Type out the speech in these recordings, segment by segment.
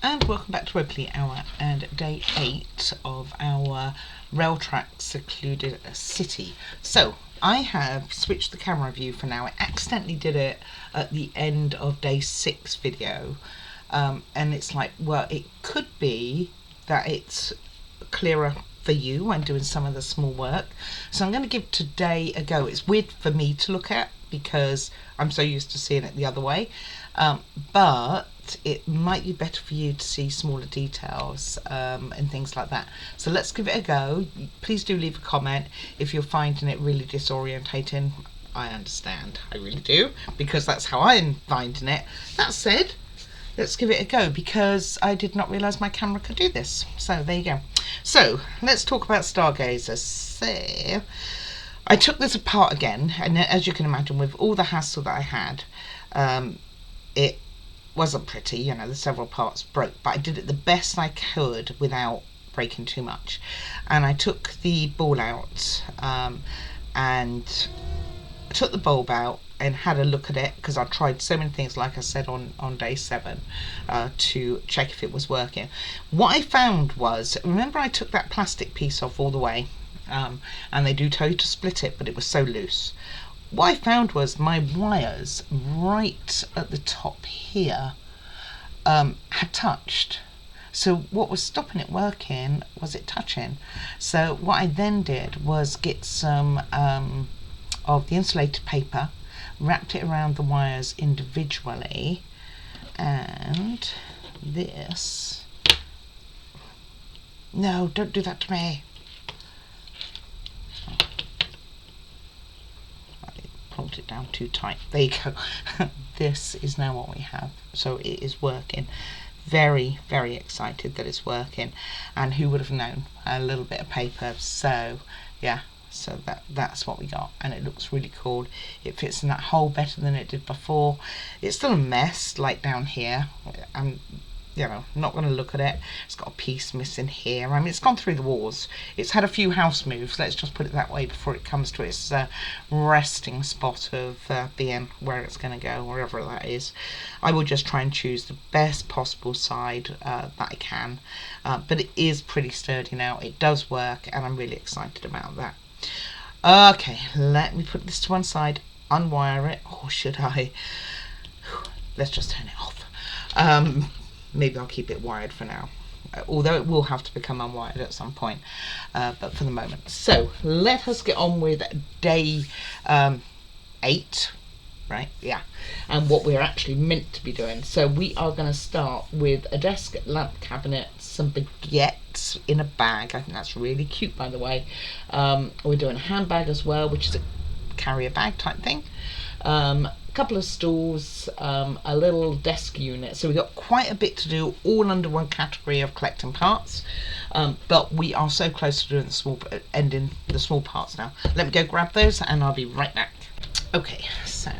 And welcome back to Webly Hour and day 8 of our rail track secluded city. So I have switched the camera view for now. I accidentally did it at the end of day 6 video, and it's like, well, it could be that it's clearer for you when doing some of the small work, so I'm going to give today a go. It's weird for me to look at because I'm so used to seeing it the other way, but it might be better for you to see smaller details and things like that. So let's give it a go. Please do leave a comment if you're finding it really disorientating. I understand, I really do, because that's how I'm finding it. That said, let's give it a go, because I did not realise my camera could do this. So there you go. So let's talk about Stargazer. So I took this apart again, and as you can imagine, with all the hassle that I had, it wasn't pretty. You know, the several parts broke, but I did it the best I could without breaking too much. And I took the ball out, and took the bulb out and had a look at it, because I tried so many things, like I said on day 7, to check if it was working. What I found was, remember I took that plastic piece off all the way, and they do tell you to split it, but it was so loose. What I found was my wires right at the top here had touched. So what was stopping it working was it touching. So what I then did was get some of the insulated paper, wrapped it around the wires individually, and this, no, don't do that to me. Pulled it down too tight. There you go. This is now what we have. So it is working. Very, very excited that it's working. And who would have known? A little bit of paper. So yeah, so that's what we got, and it looks really cool. It fits in that hole better than it did before. It's still a mess, like down here. I'm, you know, not going to look at it. It's got a piece missing here. I mean, it's gone through the walls. It's had a few house moves, let's just put it that way, before it comes to its resting spot of being where it's going to go, wherever that is. I will just try and choose the best possible side that I can, but it is pretty sturdy now. It does work, and I'm really excited about that. Okay, let me put this to one side, unwire it, or should I? Let's just turn it off. Maybe I'll keep it wired for now, although it will have to become unwired at some point, but for the moment. So let us get on with day 8, right? Yeah, and what we're actually meant to be doing. So we are going to start with a desk, lamp cabinet, some baguettes in a bag. I think that's really cute, by the way. We're doing a handbag as well, which is a carrier bag type thing. Couple of stools, a little desk unit. So we've got quite a bit to do, all under one category of collecting parts, but we are so close to doing the ending the small parts now. Let me go grab those and I'll be right back. Okay, so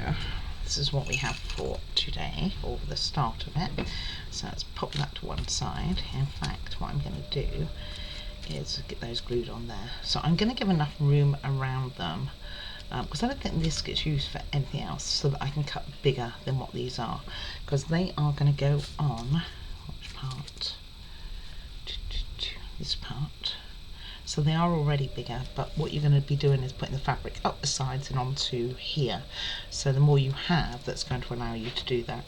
this is what we have for today, or the start of it. So let's pop that to one side. In fact, what I'm going to do is get those glued on there. So I'm going to give enough room around them, because I don't think this gets used for anything else, so that I can cut bigger than what these are, because they are going to go on, which part? This part. So they are already bigger, but what you're going to be doing is putting the fabric up the sides and onto here. So the more you have, that's going to allow you to do that,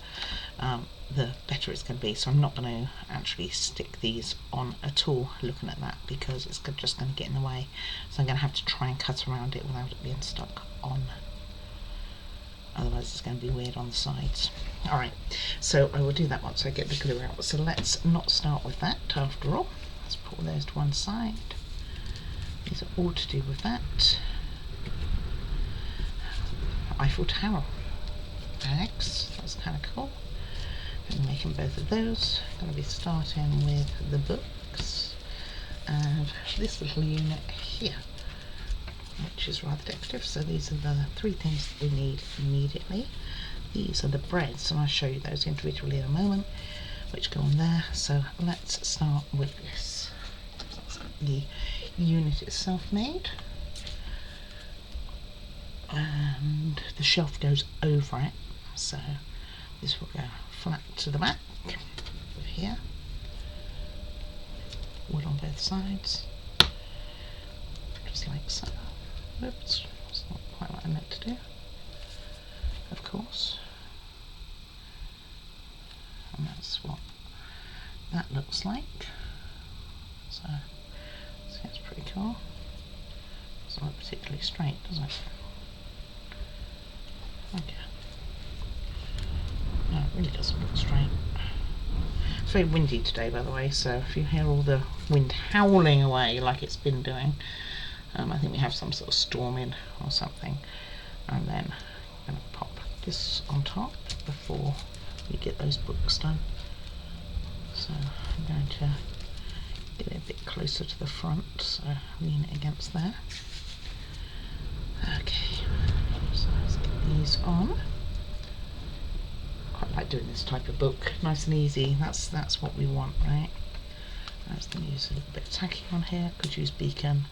the better it's going to be. So I'm not going to actually stick these on at all, looking at that, because it's just going to get in the way. So I'm going to have to try and cut around it without it being stuck on. Otherwise it's going to be weird on the sides. Alright, so I will do that once I get the glue out. So let's not start with that after all. Let's put those to one side. These are all to do with that. Eiffel Tower bags, that's kind of cool. I'm making both of those. I'm going to be starting with the books and this little unit here, which is rather decorative. So these are the 3 things that we need immediately. These are the breads, and I'll show you those individually in a moment, which go on there. So let's start with this. That's the unit itself made, and the shelf goes over it, so this will go flat to the back here. both sides, just like so. Oops, that's not quite what I meant to do, of course. And that's what that looks like. So, see, that's pretty cool. Doesn't look particularly straight, does it? Okay. No, it really doesn't look straight. It's very windy today, by the way, so if you hear all the wind howling away like it's been doing, I think we have some sort of storm in or something. And then I'm going to pop this on top before we get those books done. So I'm going to get it a bit closer to the front, so lean it against there. Okay, so let's get these on. Quite like doing this type of book, nice and easy. That's what we want, right? I was going to use a little bit of tacky on here. Could use beacon.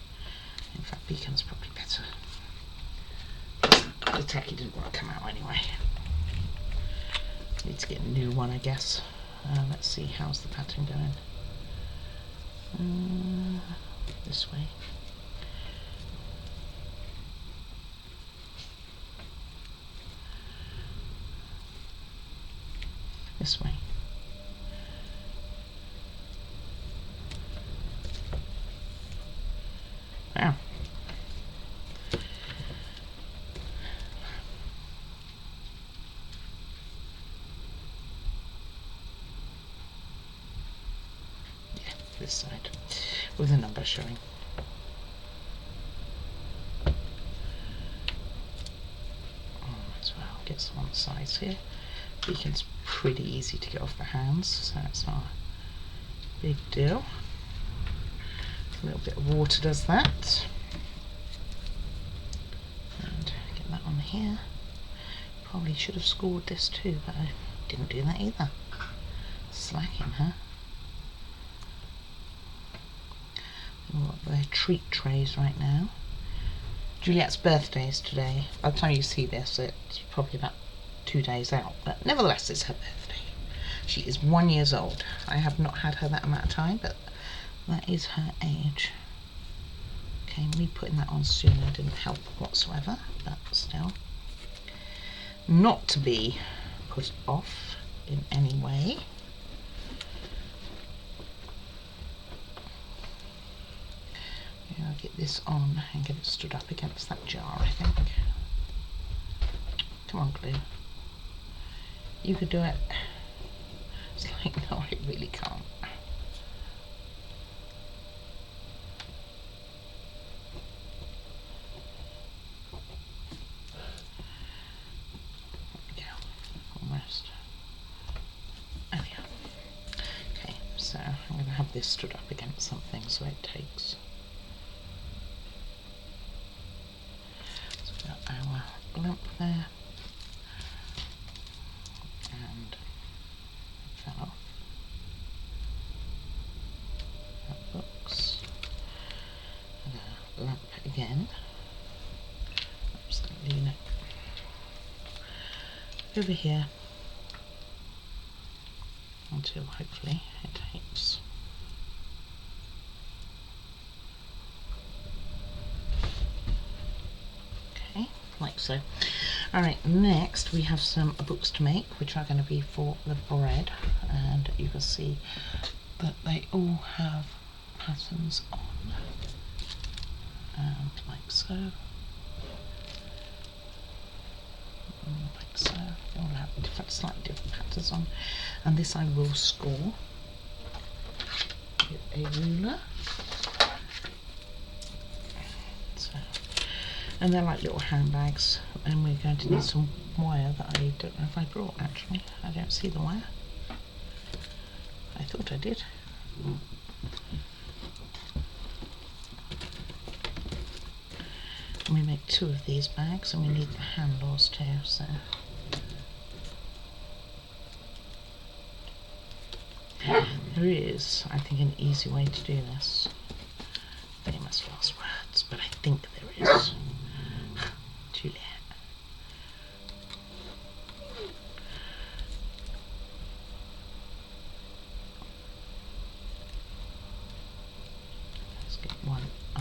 In fact, beacon's probably better. The tacky didn't want to come out anyway. Need to get a new one, I guess. Let's see, how's the pattern going? This way. This way. Wow. Yeah, this side, with a number showing. As well, get some on the sides here. Beacon's pretty easy to get off the hands, so it's not a big deal. A little bit of water does that. And get that on here. Probably should have scored this too, but I didn't do that either. Slacking, huh? We've got their treat trays right now. Juliet's birthday is today. By the time you see this, it's probably about 2 days out, but nevertheless it's her birthday. She is 1 year old. I have not had her that amount of time, but that is her age. Okay, me putting that on sooner didn't help whatsoever, but still. Not to be put off in any way. I'll get this on and get it stood up against that jar, I think. Come on, glue. You could do it. It's like, no, I really can't. There we go. Almost. There we go. Okay, so I'm going to have this stood up against something so it takes. So we've got our lamp there. And fell off. That books. And a lamp again. I'm just going to lean it over here until hopefully it takes. Okay, like so. Alright, next we have some books to make, which are going to be for the bread, and you can see that they all have patterns on, and like so, like so, they all have different, slightly different patterns on, and this I will score with a ruler. And they're like little handbags, and we're going to need some wire that I don't know if I brought actually. I don't see the wire. I thought I did. And we make 2 of these bags, and we need the handles too, so. There is, I think, an easy way to do this. Famous last words, but I think there is. Juliet.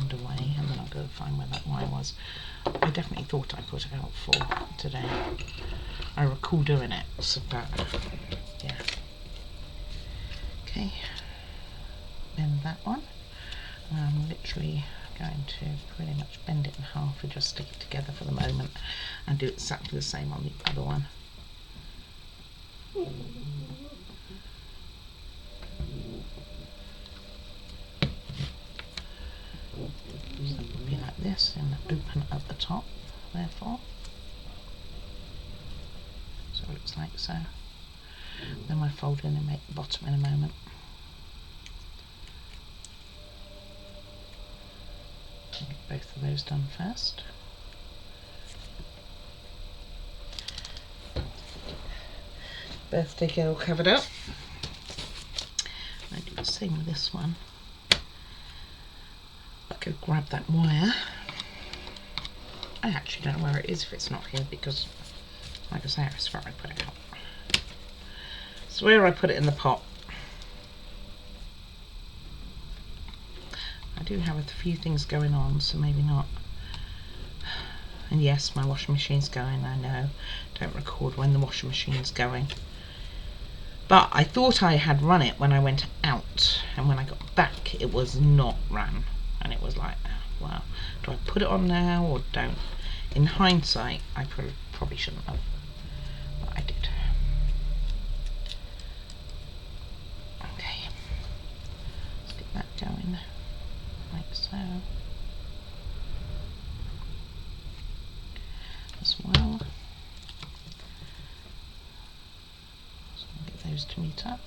underway, and then I'll go find where that wire was. I definitely thought I put it out for today. I recall doing it, so, but yeah. Okay, bend that one. I'm literally going to pretty much bend it in half and just stick it together for the moment, and do exactly the same on the other one. So it would be like this, and open at the top, therefore. So it looks like so. Then we'll fold in and make the bottom in a moment. I'll get both of those done first. Birthday girl covered up. I do the same with this one. I could grab that wire. I actually don't know where it is if it's not here, because like I say, it's where I put it out. It's where I put it in the pot. I do have a few things going on, so maybe not. And yes, my washing machine's going, I know. Don't record when the washing machine's going. But I thought I had run it when I went out, and when I got back it was not run. And it was like, oh, wow, do I put it on now or don't? In hindsight, I probably shouldn't have, but I did. Okay, let's get that going, like so. As well. So get those to meet up.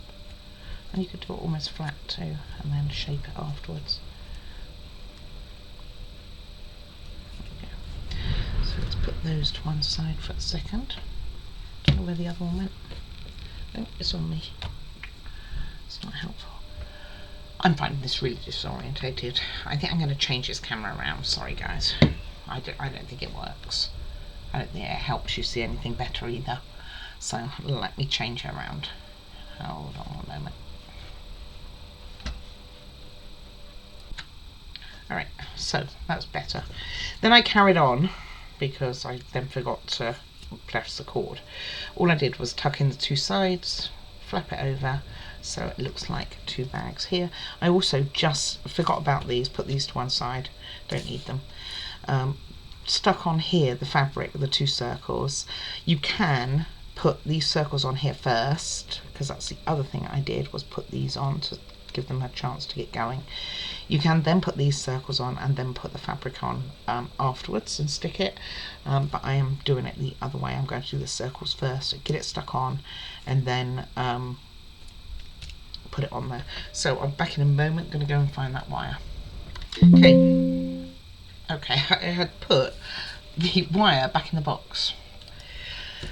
And you could do it almost flat too, and then shape it afterwards. So let's put those to one side for a second. Don't know where the other one went. Oh, it's on me. It's not helpful. I'm finding this really disorientated. I think I'm going to change this camera around. Sorry guys. I don't think it works. I don't think it helps you see anything better either. So let me change it around. Hold on one moment. Alright, so that's better. Then I carried on, because I then forgot to press the cord. All I did was tuck in the two sides, flap it over, so it looks like two bags here. I also just forgot about these, put these to one side, don't need them. Stuck on here the fabric, the two circles. You can put these circles on here first, because that's the other thing I did, was put these on to give them a chance to get going. You can then put these circles on and then put the fabric on afterwards and stick it, but I am doing it the other way. I'm going to do the circles first, so get it stuck on, and then put it on there. So I'm back in a moment, going to go and find that wire. Okay, I had put the wire back in the box.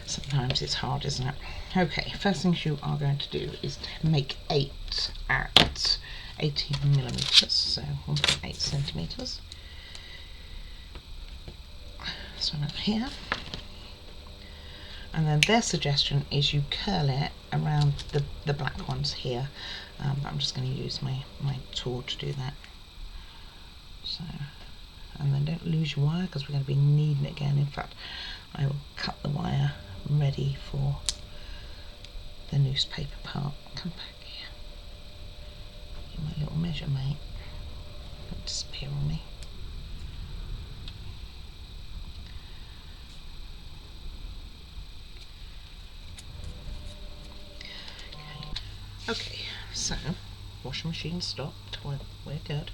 Sometimes it's hard, isn't it? Okay, first things you are going to do is to make 8 at 18mm, so 1.8 centimeters. So now here, and then their suggestion is you curl it around the black ones here, but I'm just going to use my tool to do that. So, and then don't lose your wire, because we're going to be needing it again. In fact, I will cut the wire ready for the newspaper part. Come back here. Get my little measure, mate. Don't disappear on me. Okay, so washing machine stopped. We're good.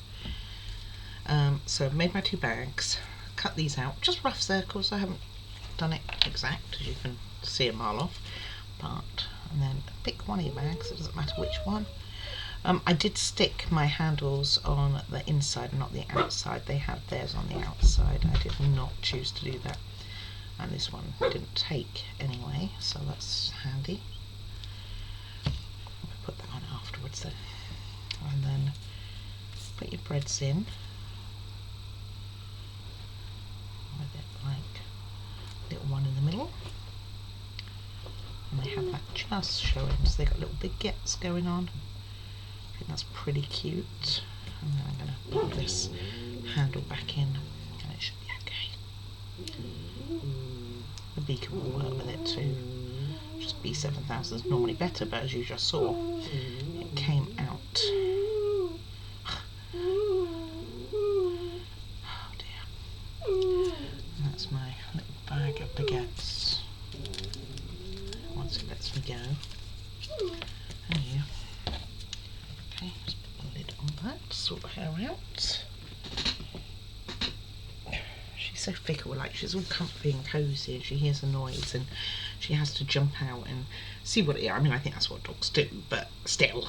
So I've made my 2 bags. Cut these out, just rough circles. I haven't done it exact, as you can see a mile off, but, and then pick one of your bags, it doesn't matter which one. I did stick my handles on the inside, not the outside. They had theirs on the outside. I did not choose to do that, and this one didn't take anyway, so that's handy. I'll put that on afterwards then, and then put your breads in with it like little one in the middle, and they have that just showing, so they got little big gets going on. I think that's pretty cute. And then I'm going to put this handle back in, and it should be okay. The beacon will work with it too. Just B7000 is normally better, but as you just saw, it came out. Oh dear. And that's my little bag of baguettes. Once it lets me go. And you. Okay, just put the lid on that, sort her out. She's so fickle, like she's all comfy and cosy, and she hears a noise and she has to jump out and see what it is. I mean, I think that's what dogs do, but still.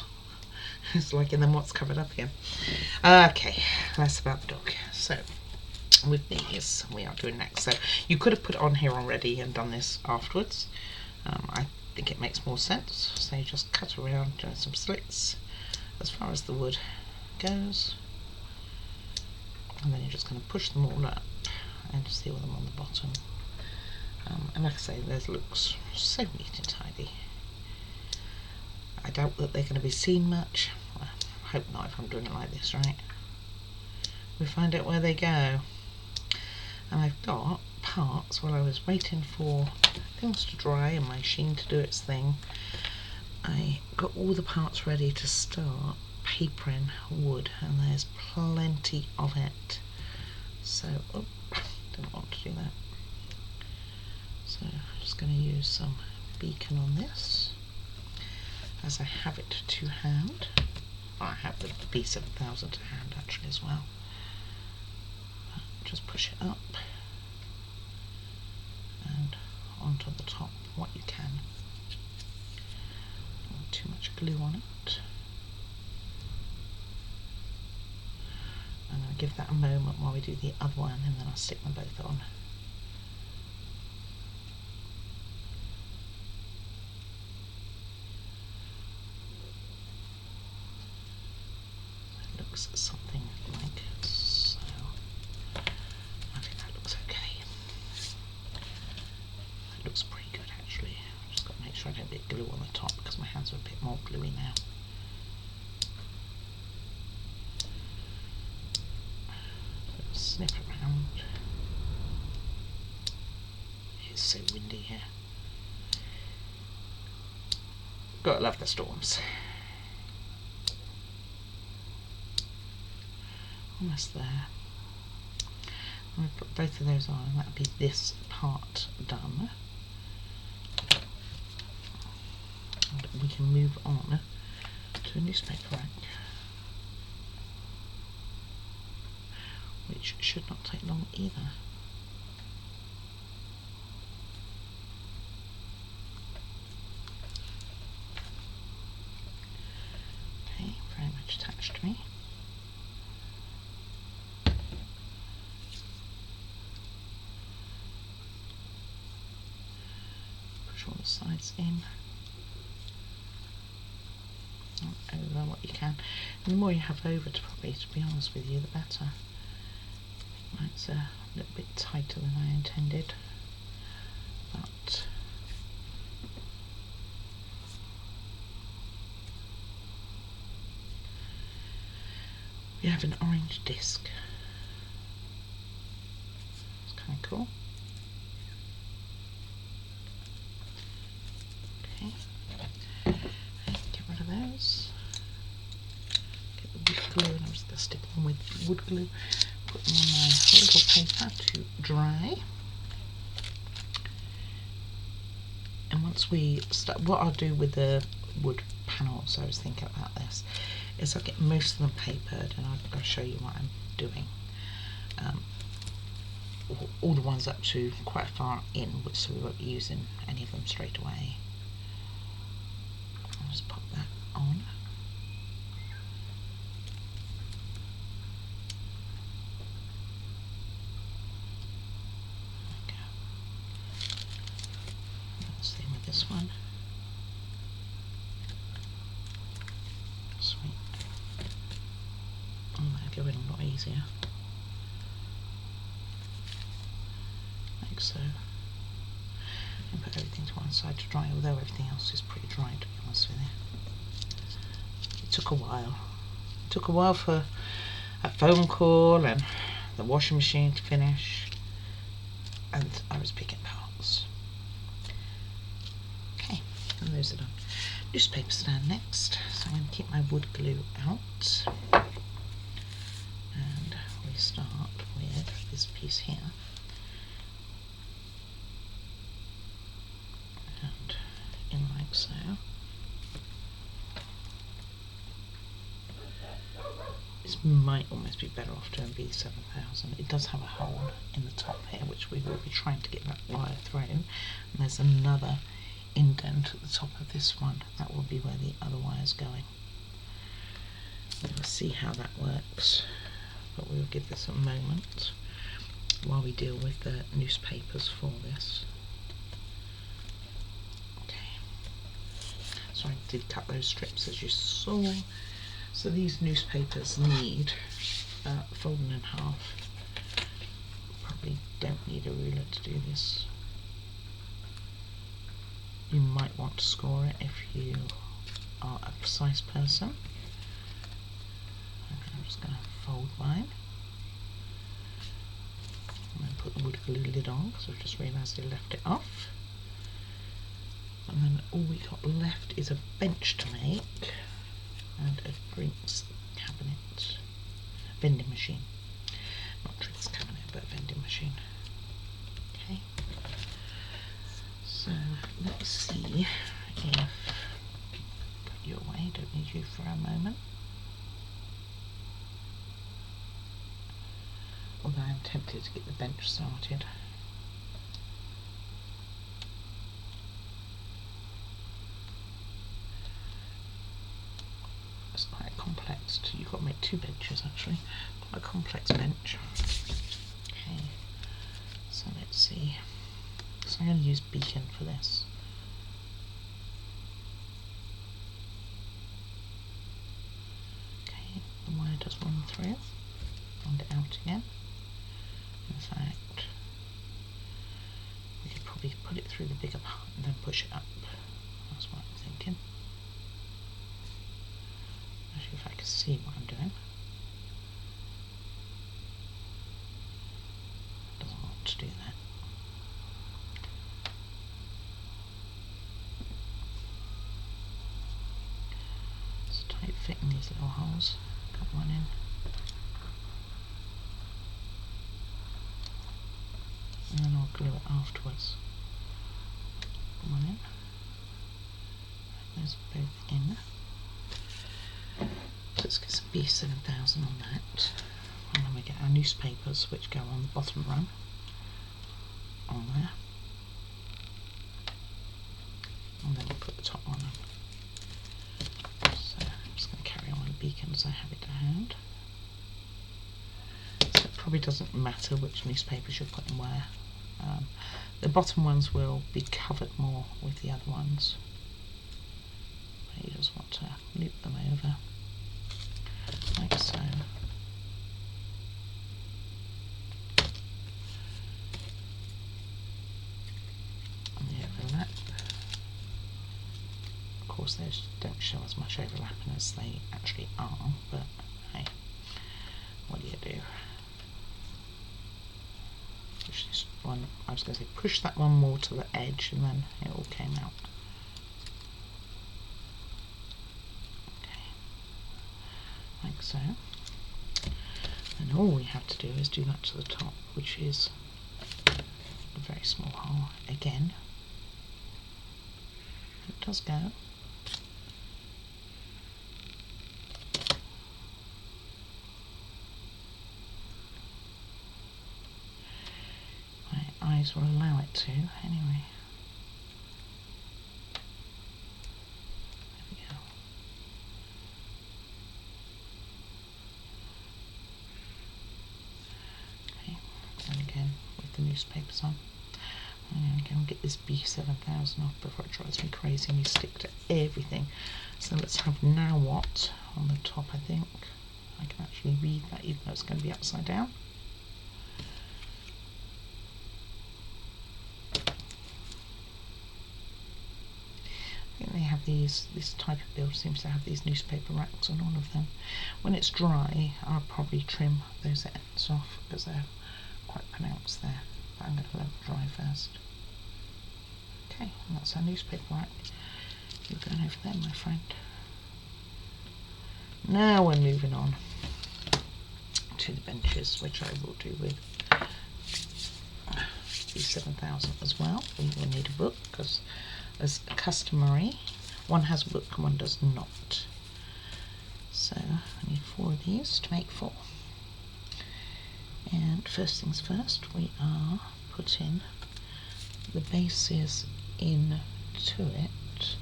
It's like, and then what's covered up again? Okay, that's about the dog. So, with these, we are doing next. So, you could have put it on here already and done this afterwards. I think it makes more sense. So, you just cut around, doing some slits as far as the wood goes. And then you're just going to push them all up and seal them on the bottom. And like I say, theirs looks so neat and tidy. I doubt that they're going to be seen much. Well, I hope not if I'm doing it like this, right? We find out where they go. And I've got parts while I was waiting for things to dry and my machine to do its thing. I got all the parts ready to start papering wood, and there's plenty of it. So, oh, didn't want to do that. So I'm just going to use some beacon on this, as I have it to hand. Well, I have the B7000 to hand actually as well. Just push it up and onto the top what you can. Not too much glue on it. I'm going to give that a moment while we do the other one, and then I'll stick them both on. It looks something like so. I think that looks okay. That looks pretty good actually. I've just got to make sure I don't get glue on the top because my hands are a bit more gluey now. Snip around. It's so windy here. Gotta love the storms. Almost there. I'm going to put both of those on, and that'll be this part done. And we can move on to a newspaper rack, which should not take long either. Okay, very much attached to me. Push all the sides in. Over what you can. And the more you have over, to be honest with you, the better. It's a little bit tighter than I intended, but we have an orange disc. It's kind of cool. Okay, get rid of those. Get the wood glue, and I'm just going to stick them with wood glue. Put them on my little paper to dry. And once we start, what I'll do with the wood panels, I was thinking about this, is I'll get most of them papered, and I'll show you what I'm doing. All the ones up to quite far in, so we won't be using any of them straight away. I'll just pop that on. Same with this one. Sweet. Oh, that'll go in a lot easier. Like so. And put everything to one side to dry, although everything else is pretty dry, to be honest with you. It took a while Took a while for a phone call and the washing machine to finish, and I was picking parts. Okay, and those are done. Newspaper stand next, so I'm going to keep my wood glue out, and we start with this piece here, and in like so. This might almost be better off doing B7000. It does have a hole in the top here, which we will be trying to get that wire through. And there's another indent at the top of this one. That will be where the other wire is going. We'll see how that works, but we'll give this a moment while we deal with the newspapers for this. Okay. So I did cut those strips as you saw. So these newspapers need folding in half. Probably don't need a ruler to do this. You might want to score it if you are a precise person. Okay, I'm just going to fold mine. And then put the wood glue lid on, because I've just realised I left it off. And then all we got left is a bench to make. And a drinks cabinet, vending machine, not drinks cabinet but vending machine. Okay, so let's see if, put you away, don't need you for a moment, although I'm tempted to get the bench started. It's quite complex. You've got to make two benches actually. Quite a complex bench. Okay, so let's see. So I'm going to use beacon for this. Okay, the wire does run through and out again. In fact, we could probably put it through the bigger part and then push it up. That's what I'm thinking. Actually, if I can see what I'm doing. It doesn't want to do that. It's tight fitting these little holes. Got one in. And then I'll glue it afterwards. One in. Those both in. Let's get some B7000 on that, and then we get our newspapers which go on the bottom run on there, and then we'll put the top one on. So I'm just going to carry on with the beacon as I have it to hand. So it probably doesn't matter which newspapers you're putting where. The bottom ones will be covered more with the other ones. But you just want to loop them over. Like so. And the overlap. Of course those don't show as much overlapping as they actually are, but hey, what do you do? Push this one, I was going to say push that one more to the edge and then it all came out. Like so, and all we have to do is do that to the top, which is a very small hole again. It does go. My eyes will allow it to anyway. Newspapers on. I'm going to go and get this B7000 off before it drives me crazy and we stick to everything. So let's have now what on the top. I think I can actually read that even though it's going to be upside down. I think they have the this type of build seems to have these newspaper racks on all of them. When it's dry, I'll probably trim those ends off because they're quite pronounced there. But I'm going to let it dry first. Okay, and that's our newspaper rack. You're going over there, my friend. Now we're moving on to the benches, which I will do with B7000 as well. We will need a book because, as customary, one has a book and one does not. So I need 4 of these to make 4. And first things first, we are putting the bases into it.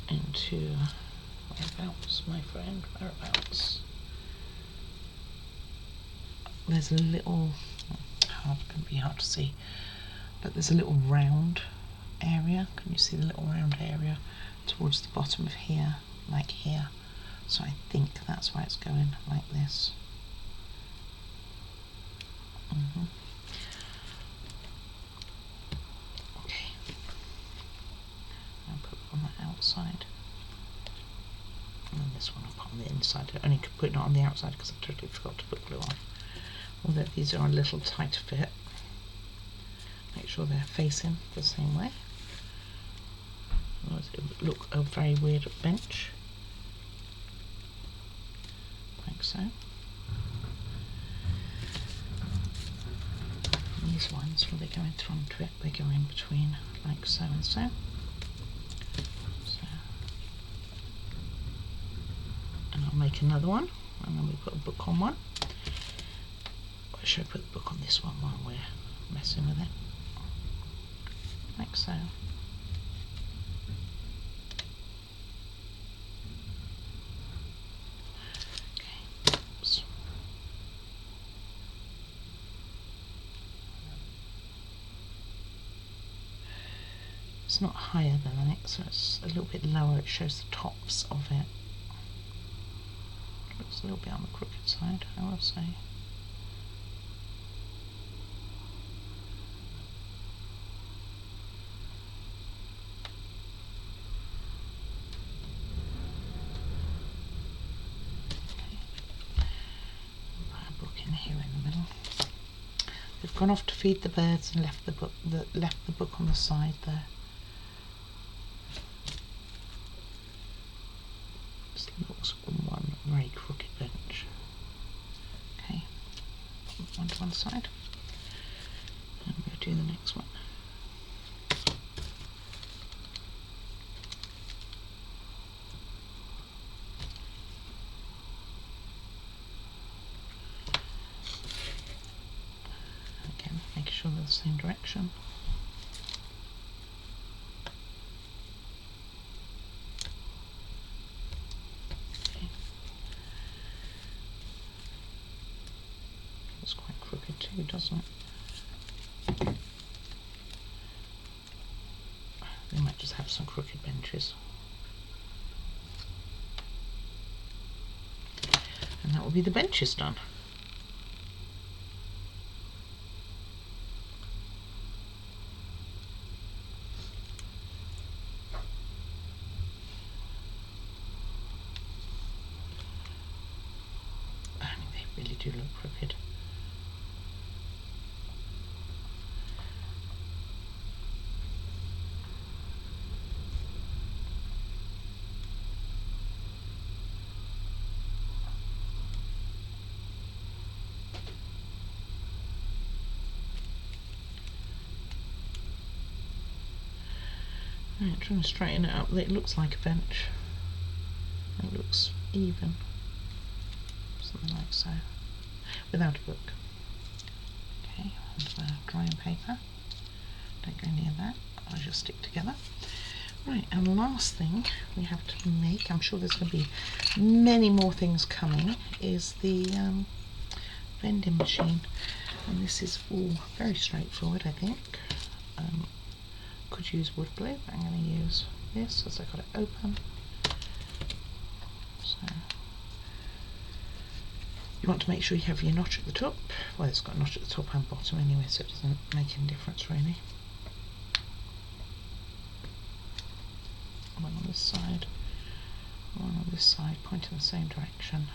Into whereabouts, my friend, whereabouts? There's a little, it can be hard to see, but there's a little round area. Can you see the little round area towards the bottom of here, like here? So I think that's why it's going like this. Okay. I'll put it on the outside. And then this one I'll put on the inside. I only could put it on the outside because I totally forgot to put glue on. Although these are a little tighter fit. Make sure they're facing the same way. Otherwise it would look a very weird bench. Like so. And these ones, when they go in front of it, they go in between like so and so. And I'll make another one, and then we put a book on one. Or should I put the book on this one while we're messing with it? Like so. Okay. Oops. It's not higher than the next, so it's a little bit lower. It shows the tops of it. Looks a little bit on the crooked side, I will say. Okay. Put a book in here in the middle. They've gone off to feed the birds and left the book on the side there. Looks one very crooked bench. Okay, put one to one side, and we'll do the next one. Again, make sure they're the same direction. Too, doesn't it? They might just have some crooked benches. And that will be the benches done. I mean, they really do look crooked. Right, trying to straighten it up. It looks like a bench. It looks even. Something like so. Without a book. Okay, and drawing paper. Don't go near that. I'll just stick together. Right, and the last thing we have to make, I'm sure there's going to be many more things coming, is the vending machine. And this is all very straightforward, I think. Could use wood glue, but I'm going to use this as I got it open. So you want to make sure you have your notch at the top. Well, it's got a notch at the top and bottom anyway, so it doesn't make any difference really. this side, one on this side, pointing in the same direction.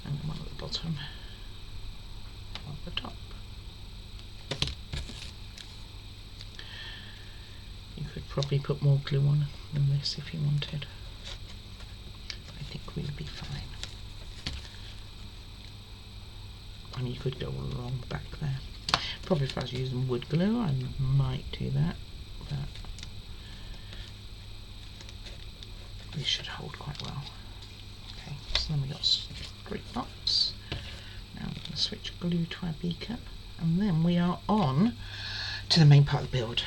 And then one at the bottom of the top. You could probably put more glue on than this if you wanted. I think we'll be fine. And you could go all along the back there. Probably if I was using wood glue I might do that, but this should hold quite well. Okay, so then we got straight box. Now I'm going to switch glue to our beacon, and then we are on to the main part of the build,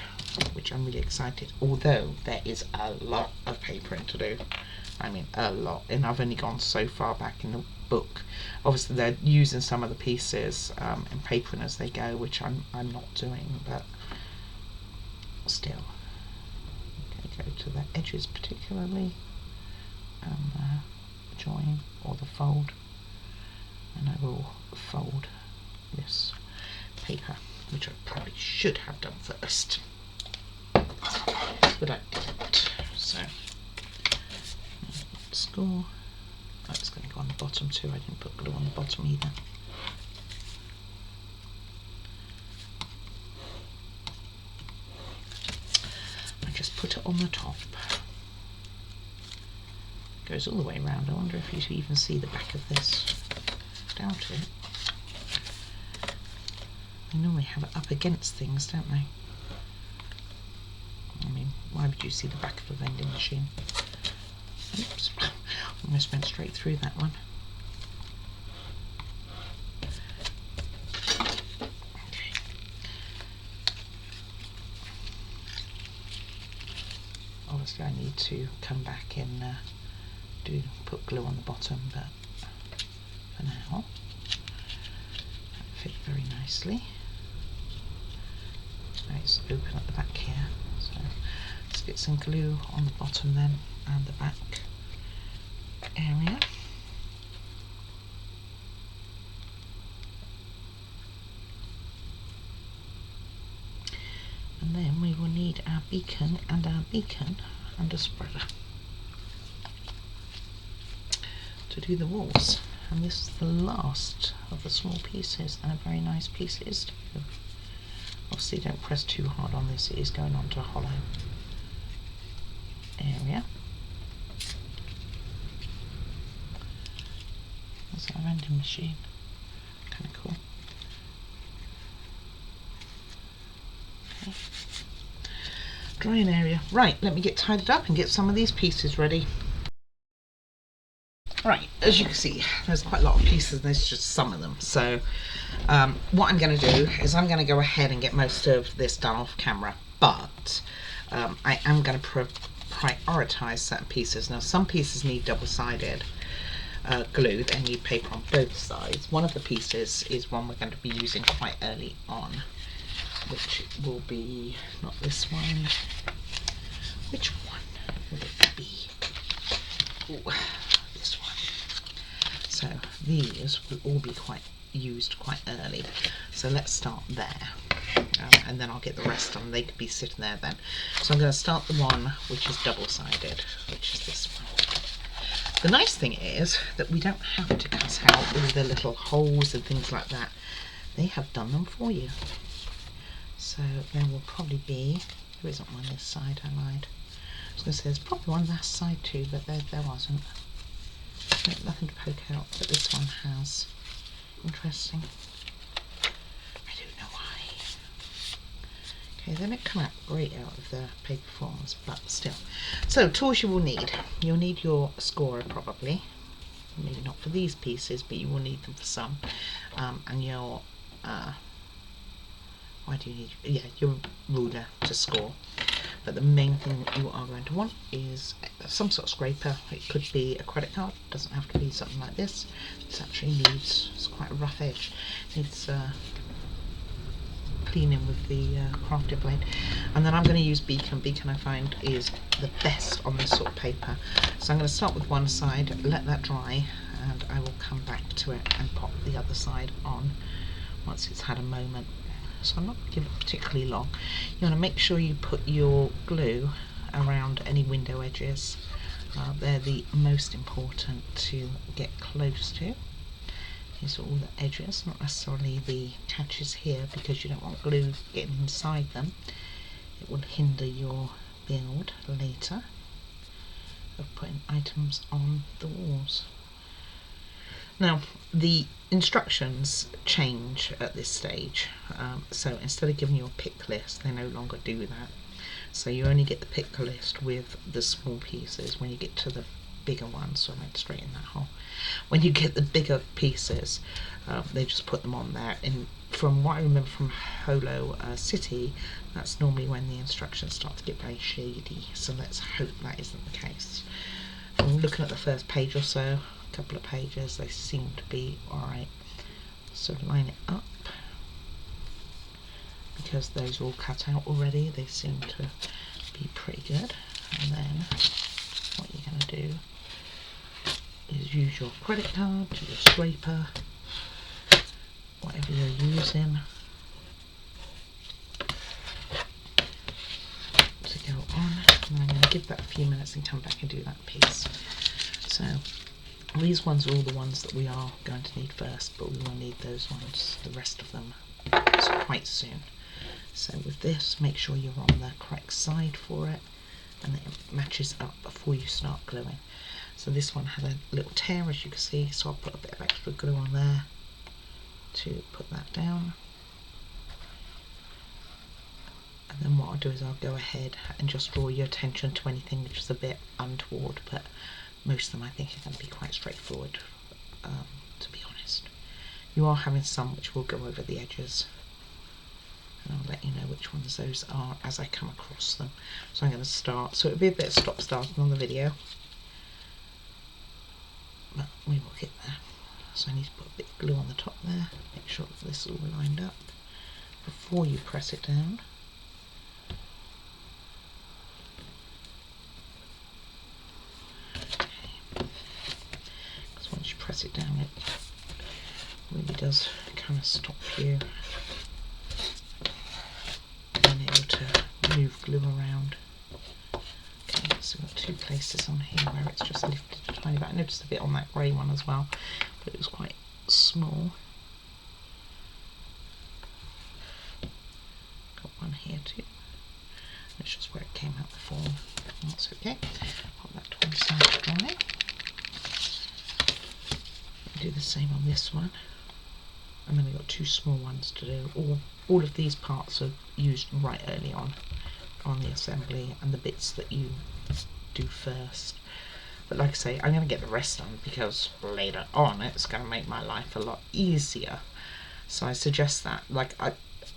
which I'm really excited, although there is a lot of papering to do. I mean a lot, and I've only gone so far back in the book. Obviously they're using some of the pieces and papering as they go, which I'm not doing, but still. Okay, go to the edges particularly, join or the fold, and I will fold this paper, which I probably should have done first, but I didn't. So score. Oh, it's going to go on the bottom too. I didn't put glue on the bottom either. I just put it on the top. Goes all the way around. I wonder if you even see the back of this. Doubt it. They normally have it up against things, don't they? I mean, why would you see the back of a vending machine? Oops. Almost went straight through that one. Okay. Obviously I need to come back and put glue on the bottom, but for now that fit very nicely. It's open at the back here, so let's get some glue on the bottom then and the back area. And then we will need our beacon and a spreader to do the walls. And this is the last of the small pieces, and a very nice piece it is to do. Obviously don't press too hard on this, it is going onto a hollow area. That's our vending machine. Kind of cool. Okay. Drying area. Right, let me get tidied up and get some of these pieces ready. Right, as you can see, there's quite a lot of pieces, and there's just some of them. So what I'm going to do is I'm going to go ahead and get most of this done off camera, but I am going to prioritise certain pieces. Now some pieces need double-sided glue, they need paper on both sides. One of the pieces is one we're going to be using quite early on, which will be, not this one, which one would it be? Ooh. So these will all be used quite early. So let's start there, and then I'll get the rest on. They could be sitting there then. So I'm going to start the one which is double-sided, which is this one. The nice thing is that we don't have to cut out all the little holes and things like that. They have done them for you. So there will probably be, there isn't one this side, I lied. I was going to say there's probably one that side too, but there wasn't. Nothing to poke out, but this one has. Interesting. I don't know why. Okay, they don't come out great out of the paper forms, but still. So, tools you will need. You'll need your scorer probably. Maybe not for these pieces, but you will need them for some. And your why do you need? Yeah, your ruler to score. But the main thing you are going to want is some sort of scraper. It could be a credit card, doesn't have to be something like this. This actually needs, it's quite a rough edge, needs cleaning with the crafting blade. And then I'm going to use beacon. Beacon I find is the best on this sort of paper. So I'm going to start with one side, let that dry, and I will come back to it and pop the other side on once it's had a moment. So I'm not going to give it particularly long. You want to make sure you put your glue around any window edges. They're the most important to get close to. These are all the edges, not necessarily the catches here, because you don't want glue getting inside them. It will hinder your build later of putting items on the walls. Now the instructions change at this stage, so instead of giving you a pick list, they no longer do that. So you only get the pick list with the small pieces. When you get to the bigger ones, so I went straight in that hole. When you get the bigger pieces, they just put them on there. And from what I remember from Holo City, that's normally when the instructions start to get very shady. So let's hope that isn't the case. I'm looking at the first page or so, a couple of pages, they seem to be alright. So line it up, because those are all cut out already, they seem to be pretty good. And then what you're going to do is use your credit card, your scraper, whatever you're using, to go on. And I'm going to give that a few minutes and come back and do that piece. So these ones are all the ones that we are going to need first, but we will need those ones, the rest of them, quite soon. So with this, make sure you're on the correct side for it and that it matches up before you start gluing. So this one had a little tear, as you can see, so I'll put a bit of extra glue on there to put that down. And then what I'll do is I'll go ahead and just draw your attention to anything which is a bit untoward, but most of them I think are going to be quite straightforward, to be honest. You are having some which will go over the edges, and I'll let you know which ones those are as I come across them. So I'm going to start, so it'll be a bit of stop-starting on the video, but we will get there. So I need to put a bit of glue on the top there, make sure that this is all lined up before you press it down. Because once you press it down, it really does kind of stop you being able to move glue around. Okay, so we've got two places on here where it's just lifted a tiny bit. I noticed a bit on that grey one as well, but it was quite small. Got one here too. It's just where it came out before. That's okay. Pop that to one side to dry. Do the same on this one. And then we've got two small ones to do. All of these parts are used right early on the assembly, and the bits that you do first. But like I say, I'm going to get the rest done because later on it's going to make my life a lot easier. So I suggest that. Like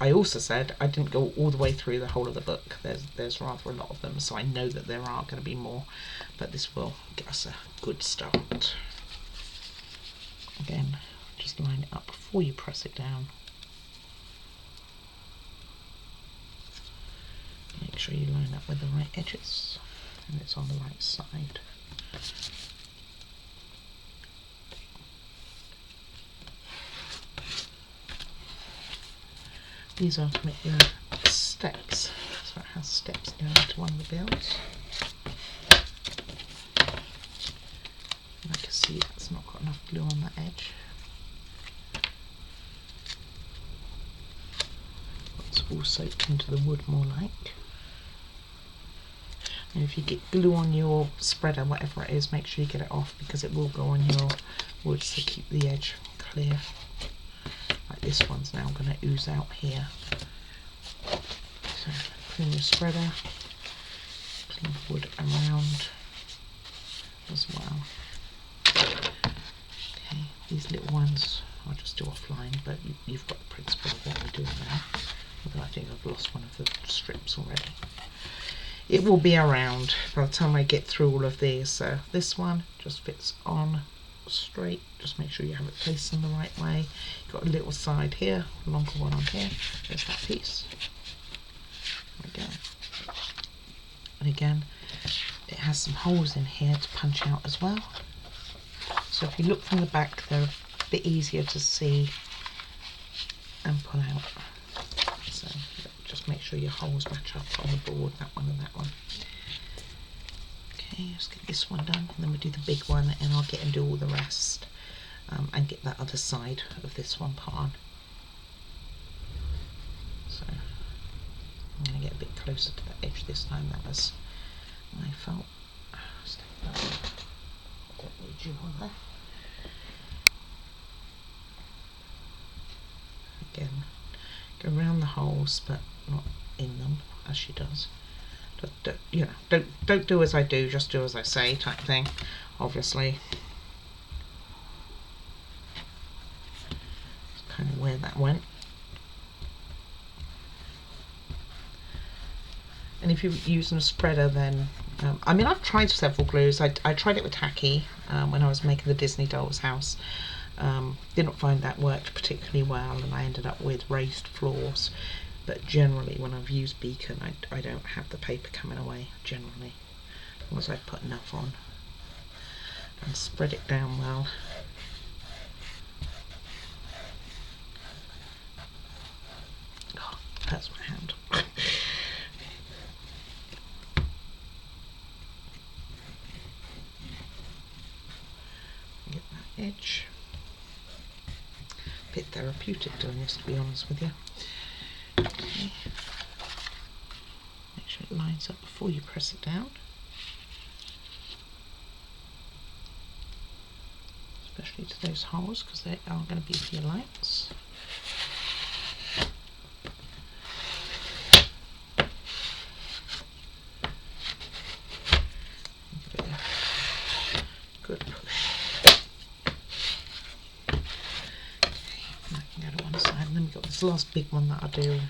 I also said, I didn't go all the way through the whole of the book. There's rather a lot of them, so I know that there are going to be more, but this will get us a good start. Again, just line it up before you press it down. Make sure you line up with the right edges and it's on the right side. These are to make your steps, so it has steps down to one of the builds. And I can see that's not got enough glue on that edge. It's all soaked into the wood more like. And if you get glue on your spreader, whatever it is, make sure you get it off because it will go on your wood, so keep the edge clear. Like this one's now going to ooze out here. So clean your spreader, clean the wood around as well. Okay, these little ones I'll just do offline, but you've got the principle of what we're doing now. Although I think I've lost one of the strips already. It will be around by the time I get through all of these. So this one just fits on straight. Just make sure you have it facing the right way. You've got a little side here, a longer one on here. There's that piece. There we go. And again, it has some holes in here to punch out as well. So if you look from the back, they're a bit easier to see and pull out. So just make sure your holes match up on the board, that one and that one. Okay, let's get this one done, and then we'll do the big one, and I'll get and do all the rest, and get that other side of this one put on. So I'm going to get a bit closer to the edge this time. That was my fault. Don't need you on there. Again, go around the holes, but not in them, as she does. You know, don't do as I do, just do as I say, type thing. Obviously, that's kind of where that went. And if you're using a spreader, then I mean, I've tried several glues. I tried it with tacky when I was making the Disney Doll's house. Didn't find that worked particularly well, and I ended up with raised floors. But generally, when I've used Beacon, I don't have the paper coming away, generally, as long as I've put enough on. And spread it down well. Oh, hurts my hand. Get that edge. A bit therapeutic doing this, to be honest with you. Okay. Make sure it lines up before you press it down, especially to those holes, because they are going to be for your lights. Good push. We've got this last big one that I'll do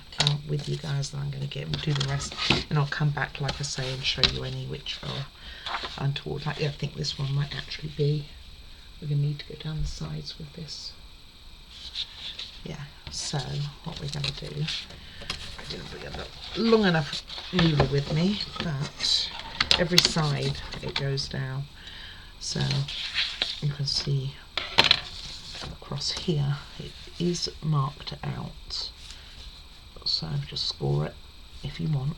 with you guys, that I'm going to get and do the rest, and I'll come back, like I say, and show you any which are untoward. Like, yeah, I think this one might actually be, we're going to need to go down the sides with this. Yeah, so what we're going to do, I didn't bring a long enough ruler with me, but every side it goes down, so you can see across here it is marked out, so just score it if you want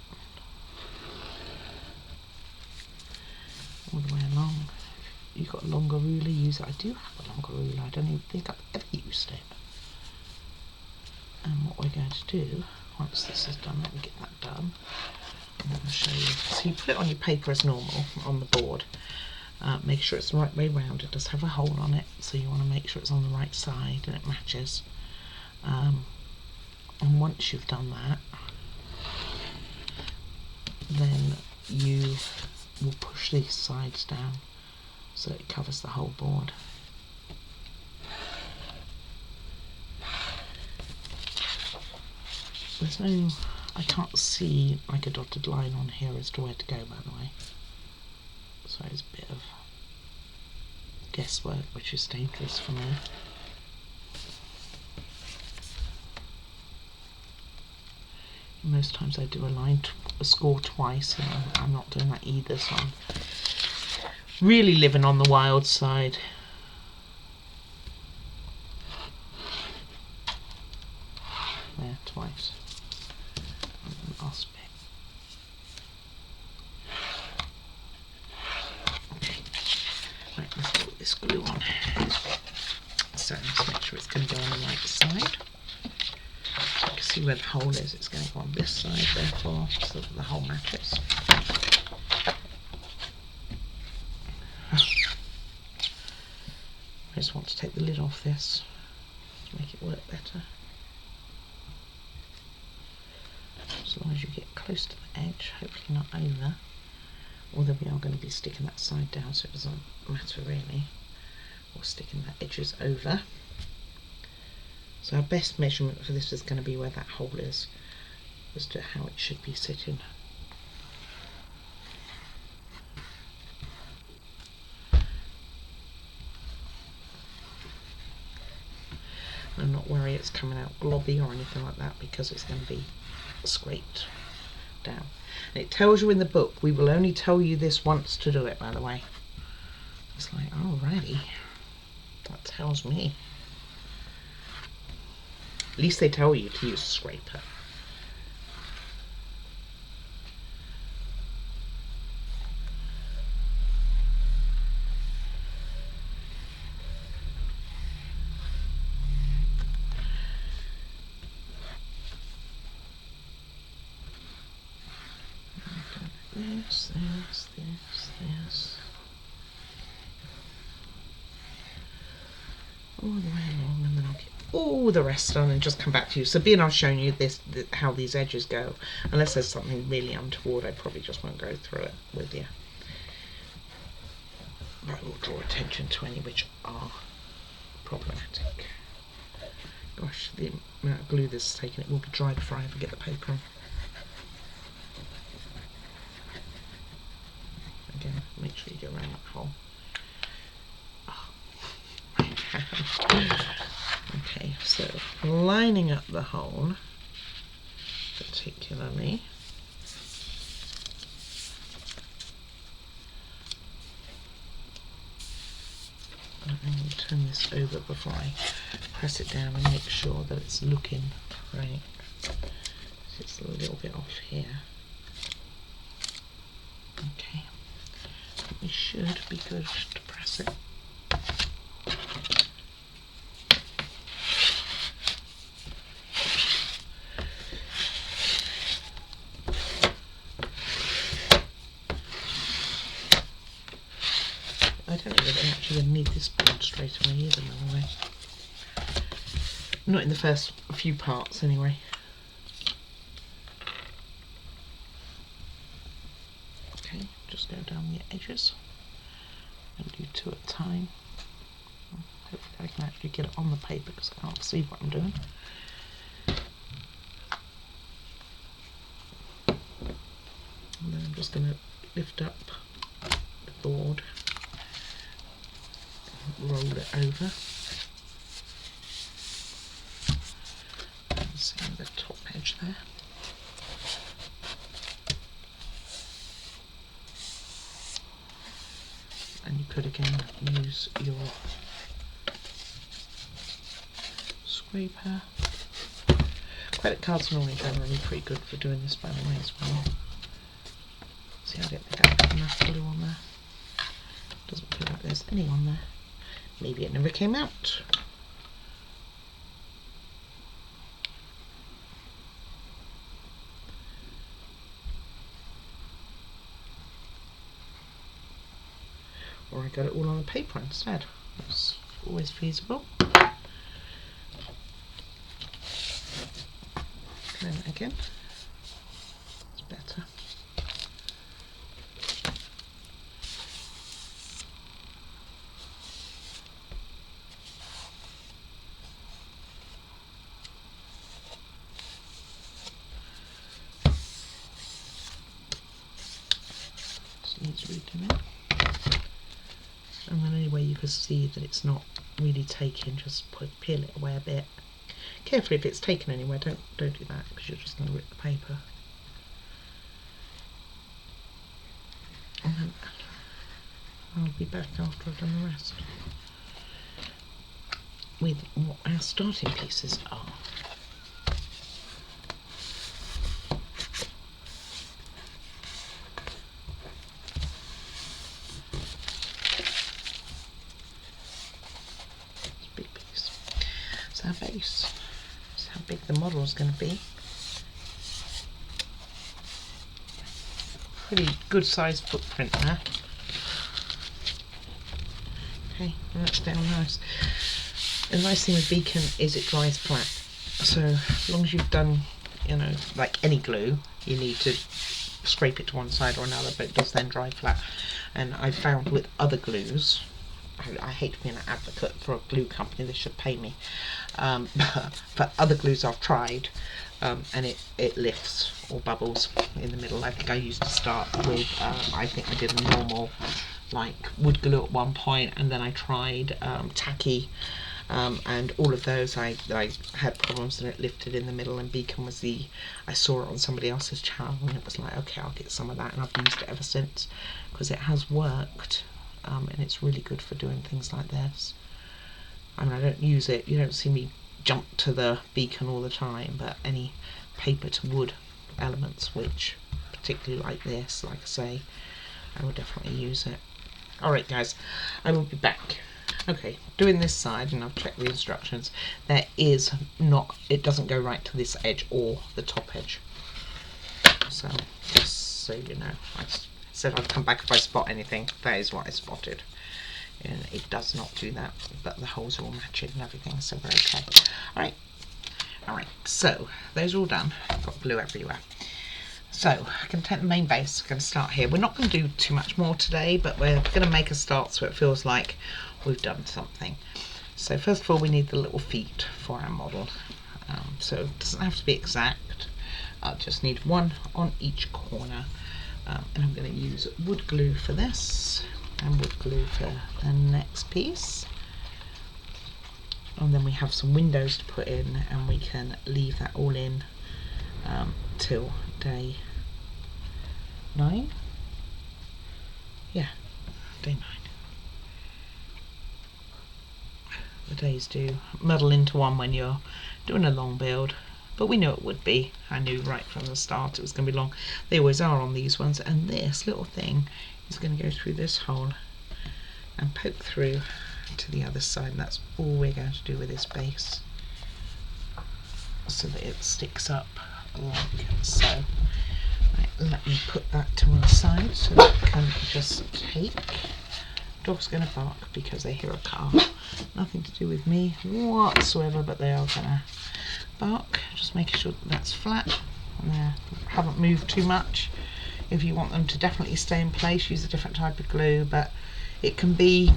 all the way along. If you've got a longer ruler, use it. I do have a longer ruler, I don't even think I've ever used it. And what we're going to do, once this is done, let me get that done, and then I'll show you. So you put it on your paper as normal on the board. Make sure it's the right way round. It does have a hole on it, so you want to make sure it's on the right side and it matches. And once you've done that, then you will push these sides down so it covers the whole board. There's no, I can't see like a dotted line on here as to where to go, by the way. So it's a bit of guesswork, which is dangerous for me. Most times I do a score twice, and I'm not doing that either, so I'm really living on the wild side. There, twice. And the last bit. Right, let's put this glue on. So let's make sure it's going to go on the right side. So you can see where the hole is. It's going to go on this side, therefore, so that the hole matches. I just want to take the lid off this to make it work better. As long as you get close to the edge, hopefully not over. Although we are going to be sticking that side down, so it doesn't matter really. Or sticking the edges over. So our best measurement for this is going to be where that hole is, as to how it should be sitting. And not worry it's coming out globby or anything like that, because it's going to be scraped down. And it tells you in the book, we will only tell you this once to do it, by the way. It's like, alrighty, that tells me. least they tell you to use a scraper. This. All the way along, and then I'll get all the rest done and just come back to you. So being I've shown you how these edges go, unless there's something really untoward, I probably just won't go through it with you. But I will draw attention to any which are problematic. Gosh, the amount of glue this is taking, it will be dry before I ever get the paper on. Again, make sure you go around that hole. Okay, so lining up the hole, particularly, I'm going to turn this over before I press it down and make sure that it's looking right. It's a little bit off here. Okay, we should be good to press it. I don't know whether I'm actually going to need this board straight away either, by the way. Not in the first few parts, anyway. Okay, just go down the edges and do 2 at a time. Hopefully I can actually get it on the paper because I can't see what I'm doing. And then I'm just going to lift up the board, roll it over, and see the top edge there. And you could again use your scraper. Credit cards are normally generally pretty good for doing this, by the way, as well. See, I don't think I have enough glue on there. Doesn't feel like there's any on there. Maybe it never came out. Or I got it all on the paper instead. That's always feasible. Then again, it's better. Just needs redoing it. And then anyway you can see that it's not really taking, just peel it away a bit. Carefully, if it's taken anywhere, don't do that because you're just going to rip the paper. And then I'll be back after I've done the rest with what our starting pieces are. It's a big piece. It's our base. That's how big the model is going to be. Pretty good sized footprint there. Okay, and that's down nice. The nice thing with Beacon is it dries flat. So as long as you've done, you know, like any glue, you need to scrape it to one side or another, but it does then dry flat. And I've found with other glues, I hate being an advocate for a glue company, they should pay me, but other glues I've tried, and it lifts or bubbles in the middle. I think I used to start with, I think I did a normal like wood glue at one point, and then I tried tacky, and all of those I had problems and it lifted in the middle. And Beacon was I saw it on somebody else's channel and it was like, okay, I'll get some of that, and I've used it ever since because it has worked. And it's really good for doing things like this. I mean, I don't use it, you don't see me jump to the beacon all the time, but any paper to wood elements, which particularly like this, like I say, I will definitely use it. Alright guys, I will be back. Okay, doing this side, and I've checked the instructions, there is not, it doesn't go right to this edge or the top edge. So, just so you know, I said I'd come back if I spot anything. That is what I spotted. And it does not do that, but the holes are all matching and everything, so we're okay. Alright, so those are all done. I've got glue everywhere. So I can take the main base. I'm going to start here. We're not going to do too much more today, but we're going to make a start so it feels like we've done something. So first of all, we need the little feet for our model. So it doesn't have to be exact. I'll just need one on each corner. And I'm going to use wood glue for this and wood glue for the next piece. And then we have some windows to put in, and we can leave that all in till day 9. Yeah, day 9. The days do muddle into one when you're doing a long build, but we knew it would be. I knew right from the start it was going to be long. They always are on these ones, and this little thing is going to go through this hole and poke through to the other side, and that's all we're going to do with this base, so that it sticks up like so. Right, let me put that to one side so that I can just take. Dog's going to bark because they hear a car. Nothing to do with me whatsoever, but they are going to bark. Just making sure that that's flat and they haven't moved too much. If you want them to definitely stay in place, use a different type of glue, but it can be,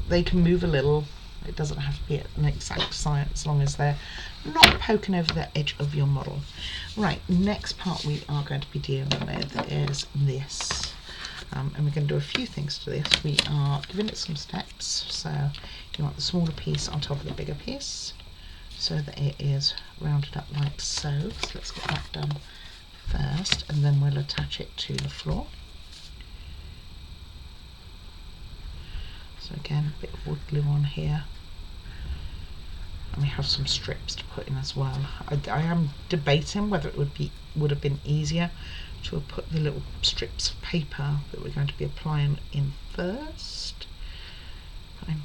they can move a little. It doesn't have to be an exact science as long as they're not poking over the edge of your model. Right, next part we are going to be dealing with is this. And we're going to do a few things to this. We are giving it some steps. So you want the smaller piece on top of the bigger piece so that it is rounded up like so. So let's get that done first, and then we'll attach it to the floor. So again, a bit of wood glue on here, and we have some strips to put in as well. I am debating whether it would have been easier to have put the little strips of paper that we're going to be applying in first. I'm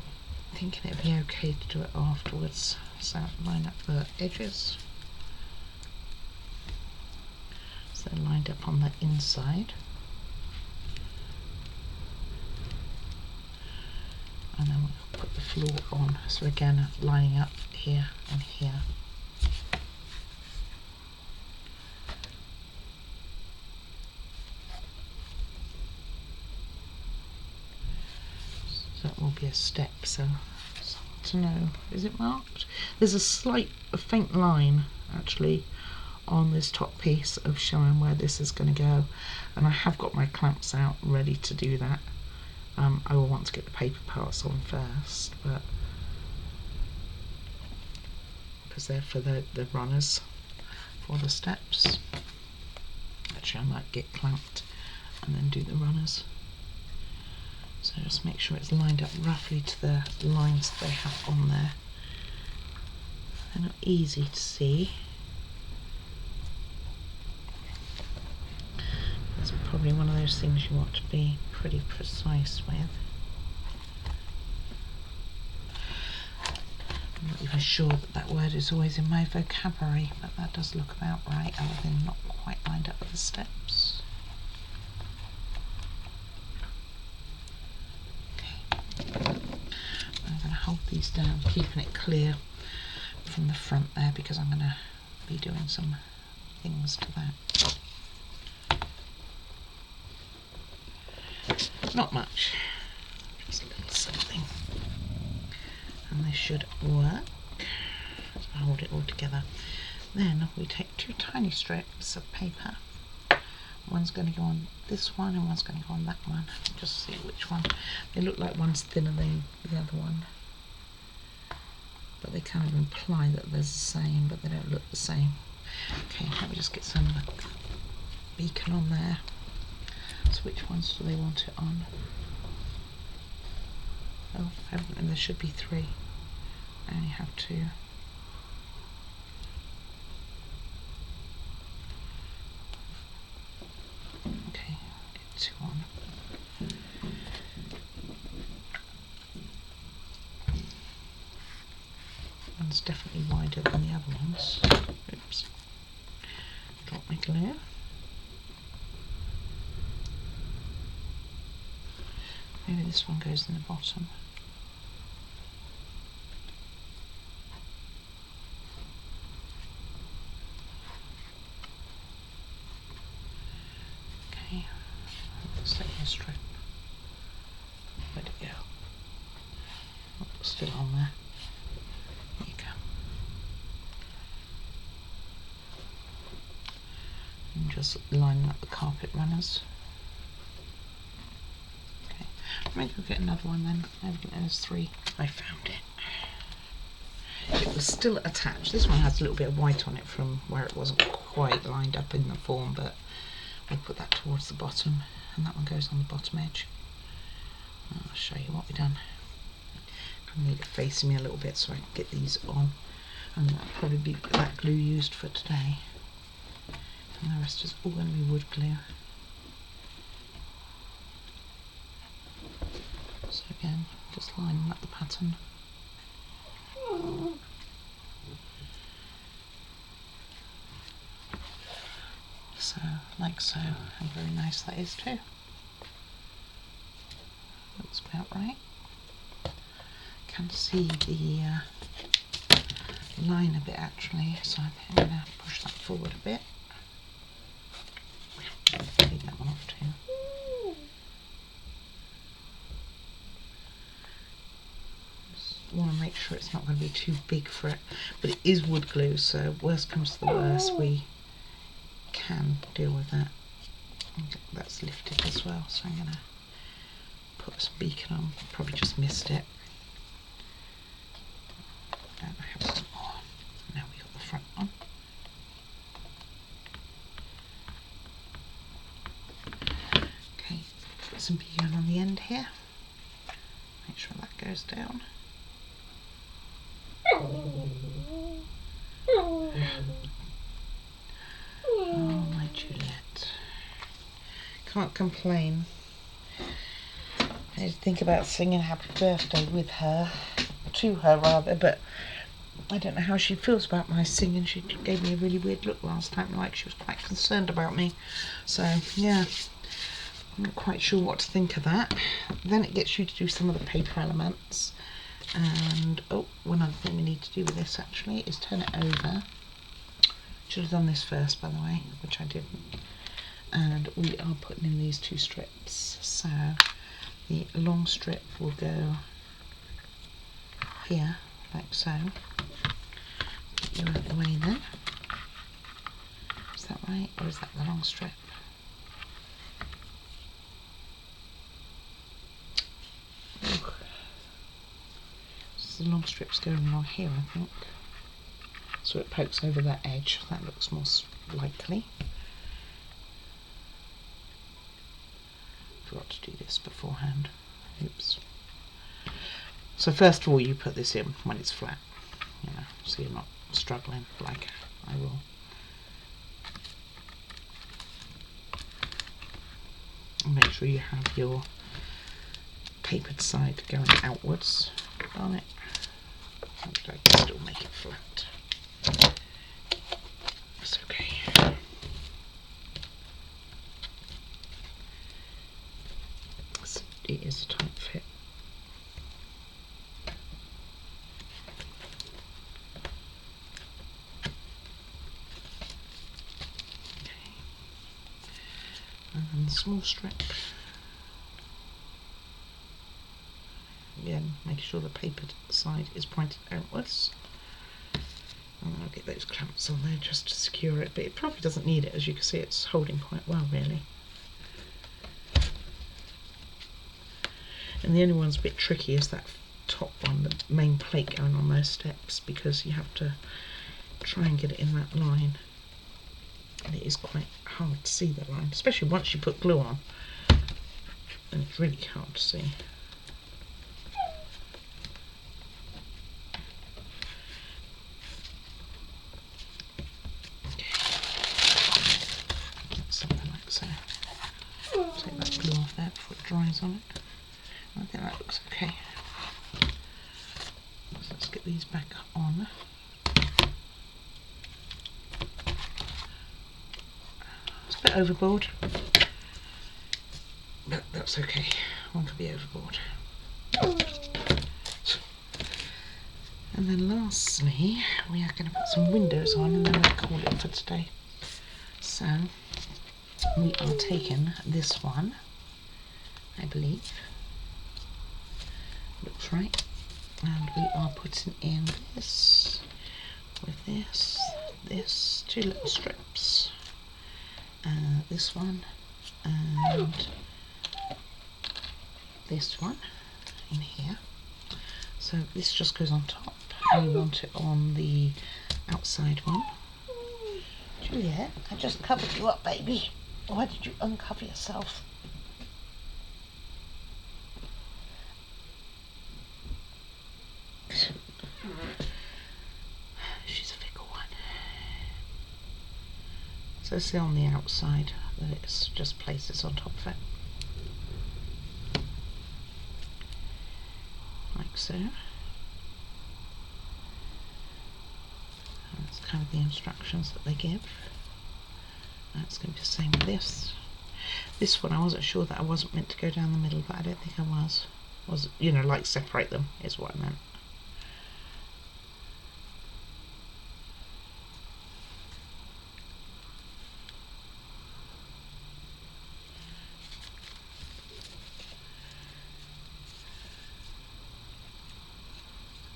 thinking it'd be okay to do it afterwards. So line up the edges so they're lined up on the inside. And then we'll put the floor on, so again lining up here and here. So that will be a step, so to know, is it marked? There's a faint line actually on this top piece of showing where this is going to go, and I have got my clamps out ready to do that. I will want to get the paper parts on first, but because they're for the runners for the steps. Actually, I might get clamped and then do the runners. So just make sure it's lined up roughly to the lines that they have on there. They're not easy to see. It's probably one of those things you want to be pretty precise with. I'm not even sure that word is always in my vocabulary, but that does look about right, other than not quite lined up with the steps. Okay. I'm going to hold these down, keeping it clear from the front there, because I'm going to be doing some things to that. Not much, just a little something, and this should work. So hold it all together. Then we take 2 tiny strips of paper. One's going to go on this one and one's going to go on that one. Just see which one. They look like one's thinner than the other one, but they kind of imply that they're the same, but they don't look the same. Okay, let me just get some beacon on there. So which ones do they want it on? Oh, and there should be 3. I only have 2. definitely wider than the other ones. Oops. Drop my glue. Maybe this one goes in the bottom. Okay, that's the hair strip. Where'd it go? Oh, it's still on there. There you go. And just lining up the carpet runners. Okay, maybe we'll get another one then. I think there's 3. I found it. It was still attached. This one has a little bit of white on it from where it wasn't quite lined up in the form, but we'll put that towards the bottom, and that one goes on the bottom edge. I'll show you what we've done. I need it facing me a little bit so I can get these on, and that'll probably be that glue used for today, and the rest is all going to be wood glue. So again, just lining up the pattern. So, like so, and very nice that is too. Looks about right. Can see the line a bit actually, so I think I'm going to push that forward a bit. Take that one off too. Just want to make sure it's not going to be too big for it, but it is wood glue, so worst comes to the worst, we can deal with that. That's lifted as well, so I'm going to put some beacon on. Probably just missed it. And I have some more. Now we got the front one. Okay, put some beacon on the end here. Make sure that goes down. Oh, my Juliet. Can't complain. I did think about singing happy birthday with her, to her rather, but I don't know how she feels about my singing. She gave me a really weird look last time, like she was quite concerned about me. So, yeah, I'm not quite sure what to think of that. Then it gets you to do some of the paper elements. And, oh, one other thing we need to do with this actually is turn it over. Should have done this first, by the way, which I didn't. And we are putting in these 2 strips. So the long strip will go here, like so. Get you out of the way then. Is that right, or is that the long strip? Ooh. So the long strip's going along here, I think. So it pokes over that edge. That looks more likely. Forgot to do this beforehand. Oops. So first of all, you put this in when it's flat, you know, so you're not struggling like I will. And make sure you have your papered side going outwards on it. And I can still make it flat. That's okay. It is a tight fit. Okay. And then the small strip. Again, making sure the papered side is pointed outwards. And I'll get those clamps on there just to secure it, but it probably doesn't need it. As you can see, it's holding quite well, really. And the only one's a bit tricky is that top one, the main plate going on those steps, because you have to try and get it in that line. And it is quite hard to see that line, especially once you put glue on. And it's really hard to see. Something like so. Take that glue off there before it dries on it. I think that looks okay. So let's get these back on. bit overboard, but that's okay. One could be overboard. And then lastly, we are going to put some windows on and then we'll call it for today. So we are taking this one, I believe, looks right, and we are putting in this with this, two little strips, this one and this one in here. So this just goes on top. We want it on the outside one. Juliet, I just covered you up, baby. Why did you uncover yourself? She's a fickle one. So see on the outside that it's just places on top of it. Like so. That's kind of the instructions that they give. That's going to be the same with this. This one I wasn't sure that I wasn't meant to go down the middle, but I don't think I was. You know, like separate them is what I meant.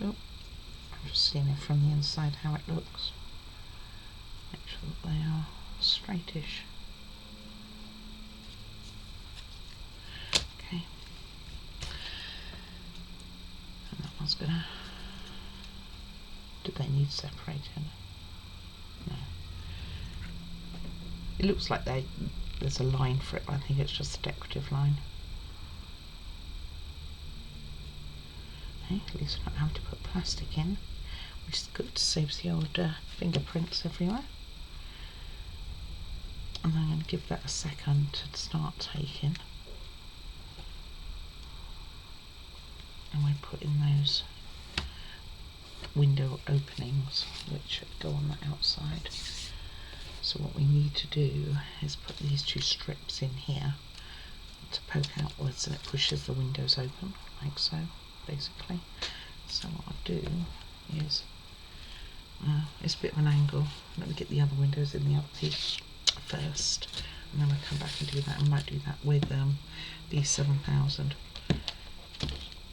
Oh, I'm just seeing it from the inside how it looks. Make sure that they are straightish. Okay. And that one's gonna... Do they need separating? No. It looks like there's a line for it, but I think it's just a decorative line. Okay, at least I don't have to put plastic in, which is good, saves the old fingerprints everywhere. And I'm going to give that a second to start taking. And we put in those window openings which go on the outside. So what we need to do is put these two strips in here to poke outwards, and it pushes the windows open, like so, basically. So what I'll do is, it's a bit of an angle. Let me get the other windows in the other piece first, and then I'll come back and do that. I might do that with B7000.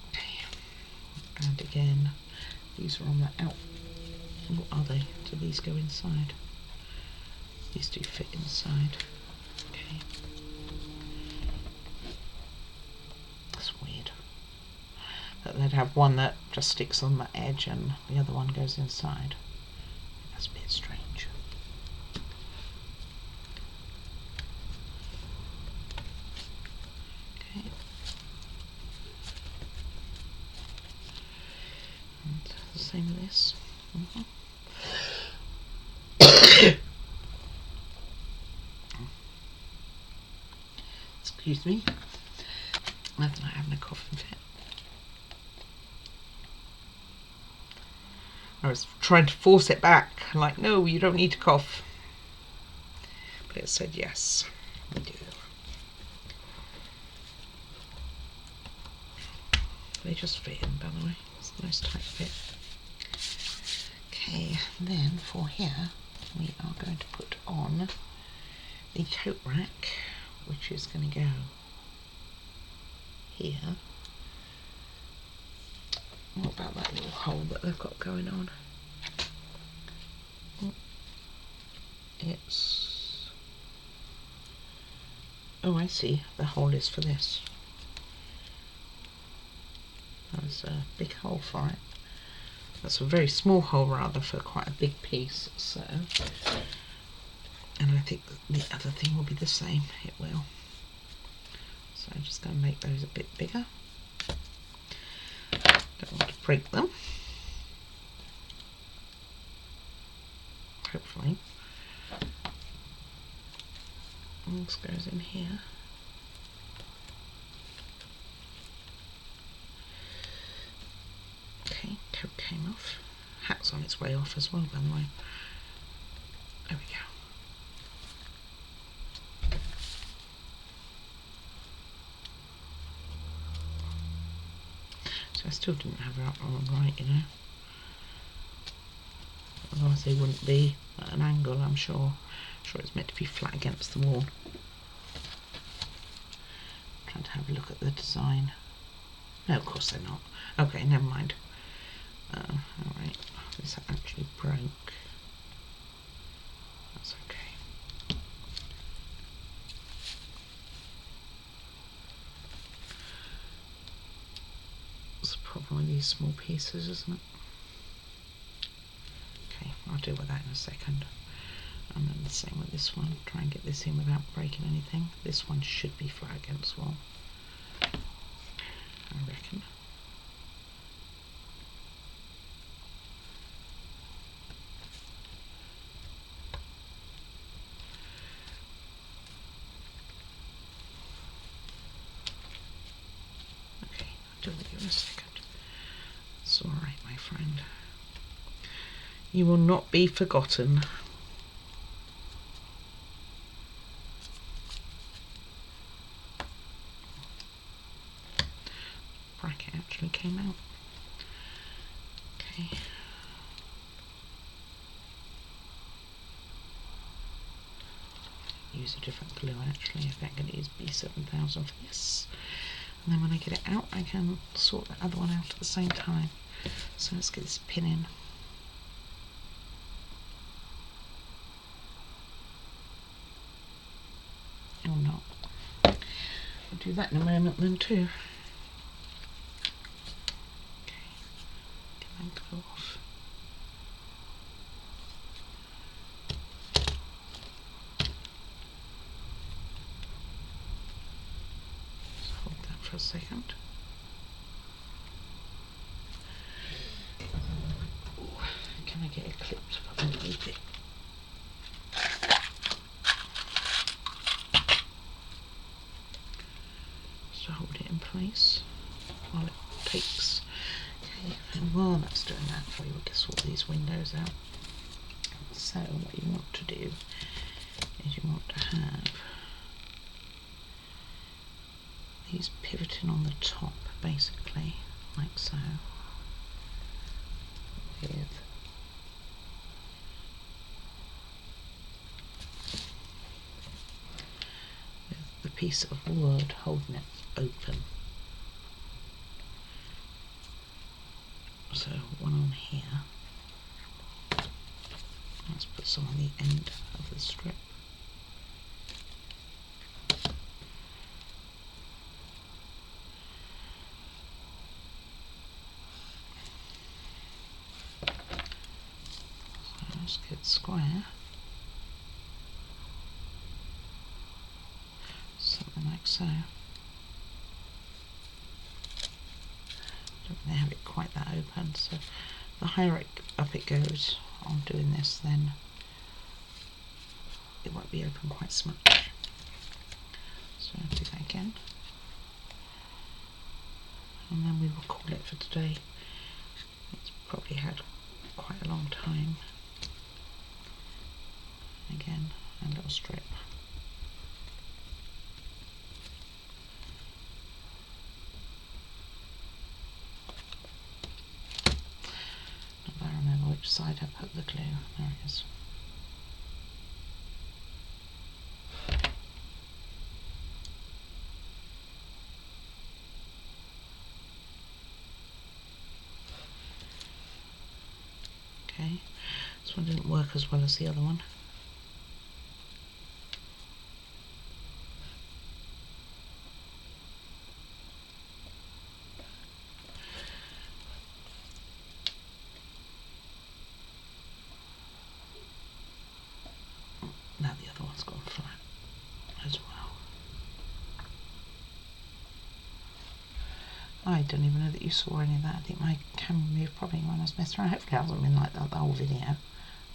Okay. And again, these are on the out. What are they? Do these go inside? These do fit inside. Okay. That's weird. But they'd have one that just sticks on the edge and the other one goes inside. That's a bit strange. Okay. And the same with this. Excuse me. I'm not having a coughing fit. I was trying to force it back, like, no, you don't need to cough. But it said yes, we do. They just fit in, by the way. It's a nice tight fit. Okay, then for here, we are going to put on the coat rack, which is going to go here. What about that little hole that they've got going on? It's... Oh, I see. The hole is for this. There's a big hole for it. That's a very small hole, rather, for quite a big piece. So, and I think the other thing will be the same. It will. So I'm just going to make those a bit bigger. Don't want to break them. Hopefully. And this goes in here. Okay, coat came off. Hat's on its way off as well, by the way. There we go. I still didn't have it up on right, you know. Otherwise they wouldn't be at an angle, I'm sure. Sure it's meant to be flat against the wall. I'm trying to have a look at the design. No, of course they're not. Okay, never mind. Alright, this actually broke. That's okay. That's the problem with these small pieces, isn't it? Okay, I'll deal with that in a second. And then the same with this one. Try and get this in without breaking anything. This one should be flat against the wall, I reckon. Okay, I'll deal with you in a second. It's alright, my friend. You will not be forgotten. Bracket actually came out. Okay. Use a different glue actually. I think I'm going to use B7000 for this. And then when I get it out, I can sort the other one out at the same time. So let's get this pin in. Or not. I'll do that in a moment then too. Okay, can that go off? Just hold that for a second. Ooh, can I get it clipped underneath it? To hold it in place while it takes. Okay, and while that's doing that for you, we can sort these windows out. So what you want to do is you want to have these pivoting on the top, basically, like so, with the piece of wood holding it open. So one on here. Let's put some on the end of the strip. So let's get square. Something like so. Don't really have it quite that open, so the higher up it goes on doing this, then it won't be open quite so much. So I'll do that again. And then we will call it for today. It's probably had quite a long time. Again, a little strip. I remember which side I put the glue. There it is. Okay, this one didn't work as well as the other one. Now the other one's gone flat as well. I don't even know that you saw any of that. I think my camera moved probably when I was messing around. Hopefully it hasn't been like that the whole video.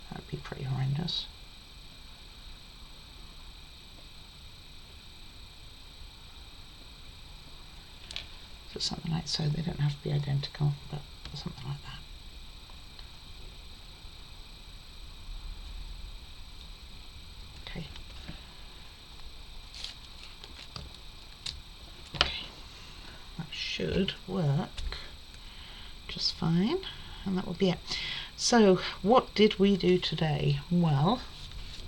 That would be pretty horrendous. So something like so. They don't have to be identical, but something like that. Okay. Okay. That should work. fine, and that will be it. So what did we do today? Well,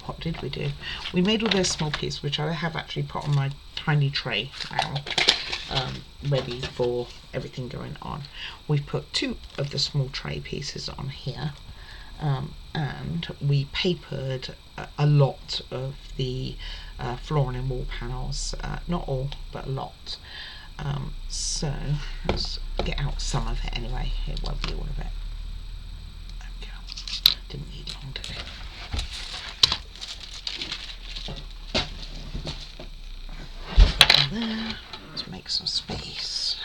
what did we do? We made all those small pieces, which I have actually put on my tiny tray now, ready for everything going on. We put 2 of the small tray pieces on here, and we papered a lot of the flooring and wall panels, not all, but a lot. So let's get out some of it anyway. It won't be all of it. Okay. Didn't need long, did it? There. Let's make some space.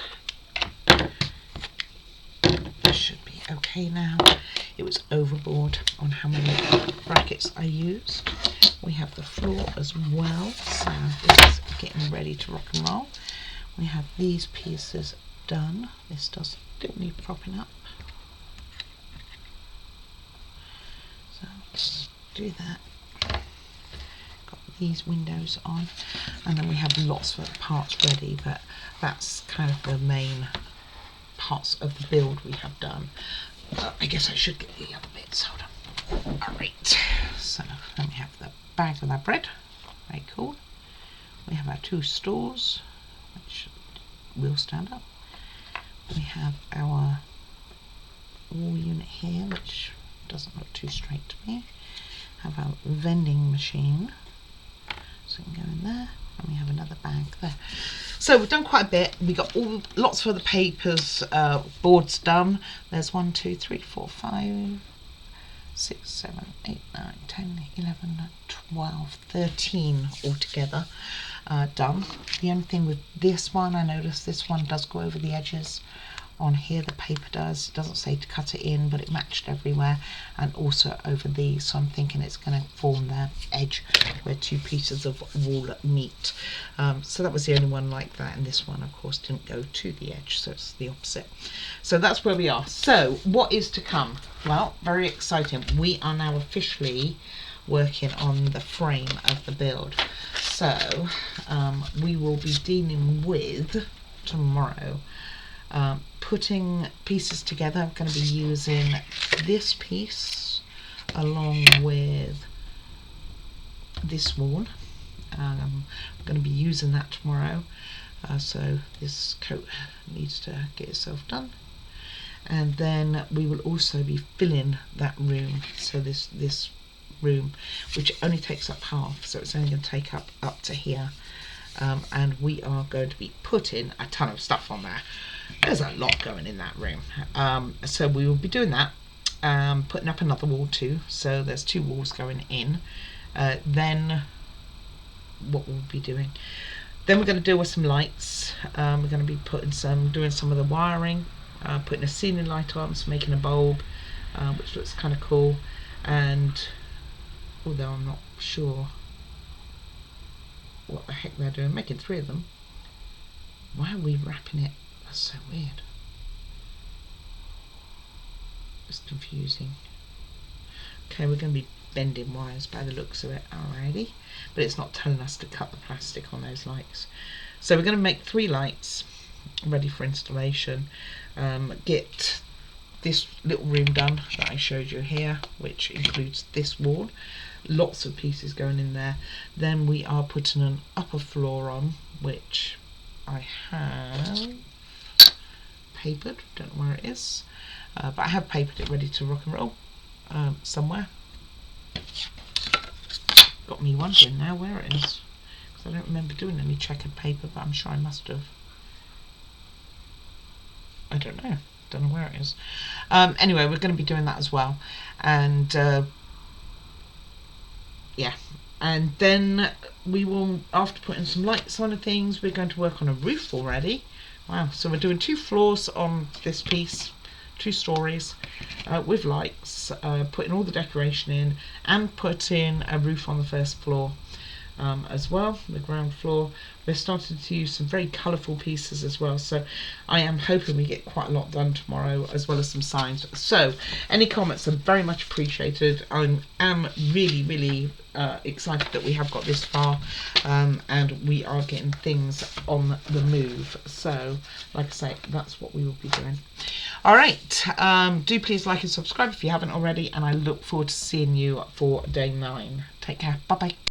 This should be okay now. It was overboard on how many brackets I used. We have the floor as well, so this is getting ready to rock and roll. We have these pieces done. This didn't need propping up. So let's do that. Got these windows on, and then we have lots of parts ready, but that's kind of the main parts of the build we have done. I guess I should get the other bits. Hold on. Alright, so then we have the bag of our bread. Very cool. We have our 2 stools, which will stand up. We have our wall unit here, which doesn't look too straight to me. Have our vending machine, so we can go in there, and we have another bag there. So we've done quite a bit. We got lots of the papers, boards done. There's 1, 2, 3, 4, 5, 6, 7, 8, 9, 10, 11, 12, 13 altogether done. The only thing with this one, I noticed this one does go over the edges. On here the paper does. It doesn't say to cut it in, but it matched everywhere, and also over these, so I'm thinking it's going to form the edge where 2 pieces of wall meet. So that was the only one like that, and this one of course didn't go to the edge, so it's the opposite. So that's where we are. So what is to come? Well, very exciting. We are now officially working on the frame of the build. So we will be dealing with tomorrow putting pieces together. I'm going to be using this piece along with this wall. I'm going to be using that tomorrow, so this coat needs to get itself done, and then we will also be filling that room. So this room, which only takes up half, so it's only going to take up to here, and we are going to be putting a ton of stuff on there. There's a lot going in that room, so we will be doing that, putting up another wall too, so there's 2 walls going in. Then what we'll be doing, then we're going to deal with some lights. We're going to be doing some of the wiring, putting a ceiling light on, so making a bulb, which looks kind of cool. And although I'm not sure what the heck they're doing, making 3 of them. Why are we wrapping it? That's so weird. It's confusing. Okay, we're going to be bending wires by the looks of it, alrighty. But it's not telling us to cut the plastic on those lights. So we're going to make 3 lights ready for installation. Get this little room done that I showed you here, which includes this wall. Lots of pieces going in there. Then we are putting an upper floor on, which I have papered, don't know where it is, but I have papered it ready to rock and roll somewhere. Got me wondering now where it is, because I don't remember doing any checkered paper, but I'm sure I must have. I don't know where it is. Anyway, we're going to be doing that as well, and yeah, and then we will, after putting some lights on and things, we're going to work on a roof already. Wow, so we're doing 2 floors on this piece, 2 stories, with lights, putting all the decoration in, and putting a roof on the first floor as well, the ground floor. We're starting to use some very colourful pieces as well, so I am hoping we get quite a lot done tomorrow, as well as some signs. So any comments are very much appreciated. I am really excited that we have got this far, and we are getting things on the move. So like I say, that's what we will be doing. All right, do please like and subscribe if you haven't already, and I look forward to seeing you for day 9. Take care. Bye bye.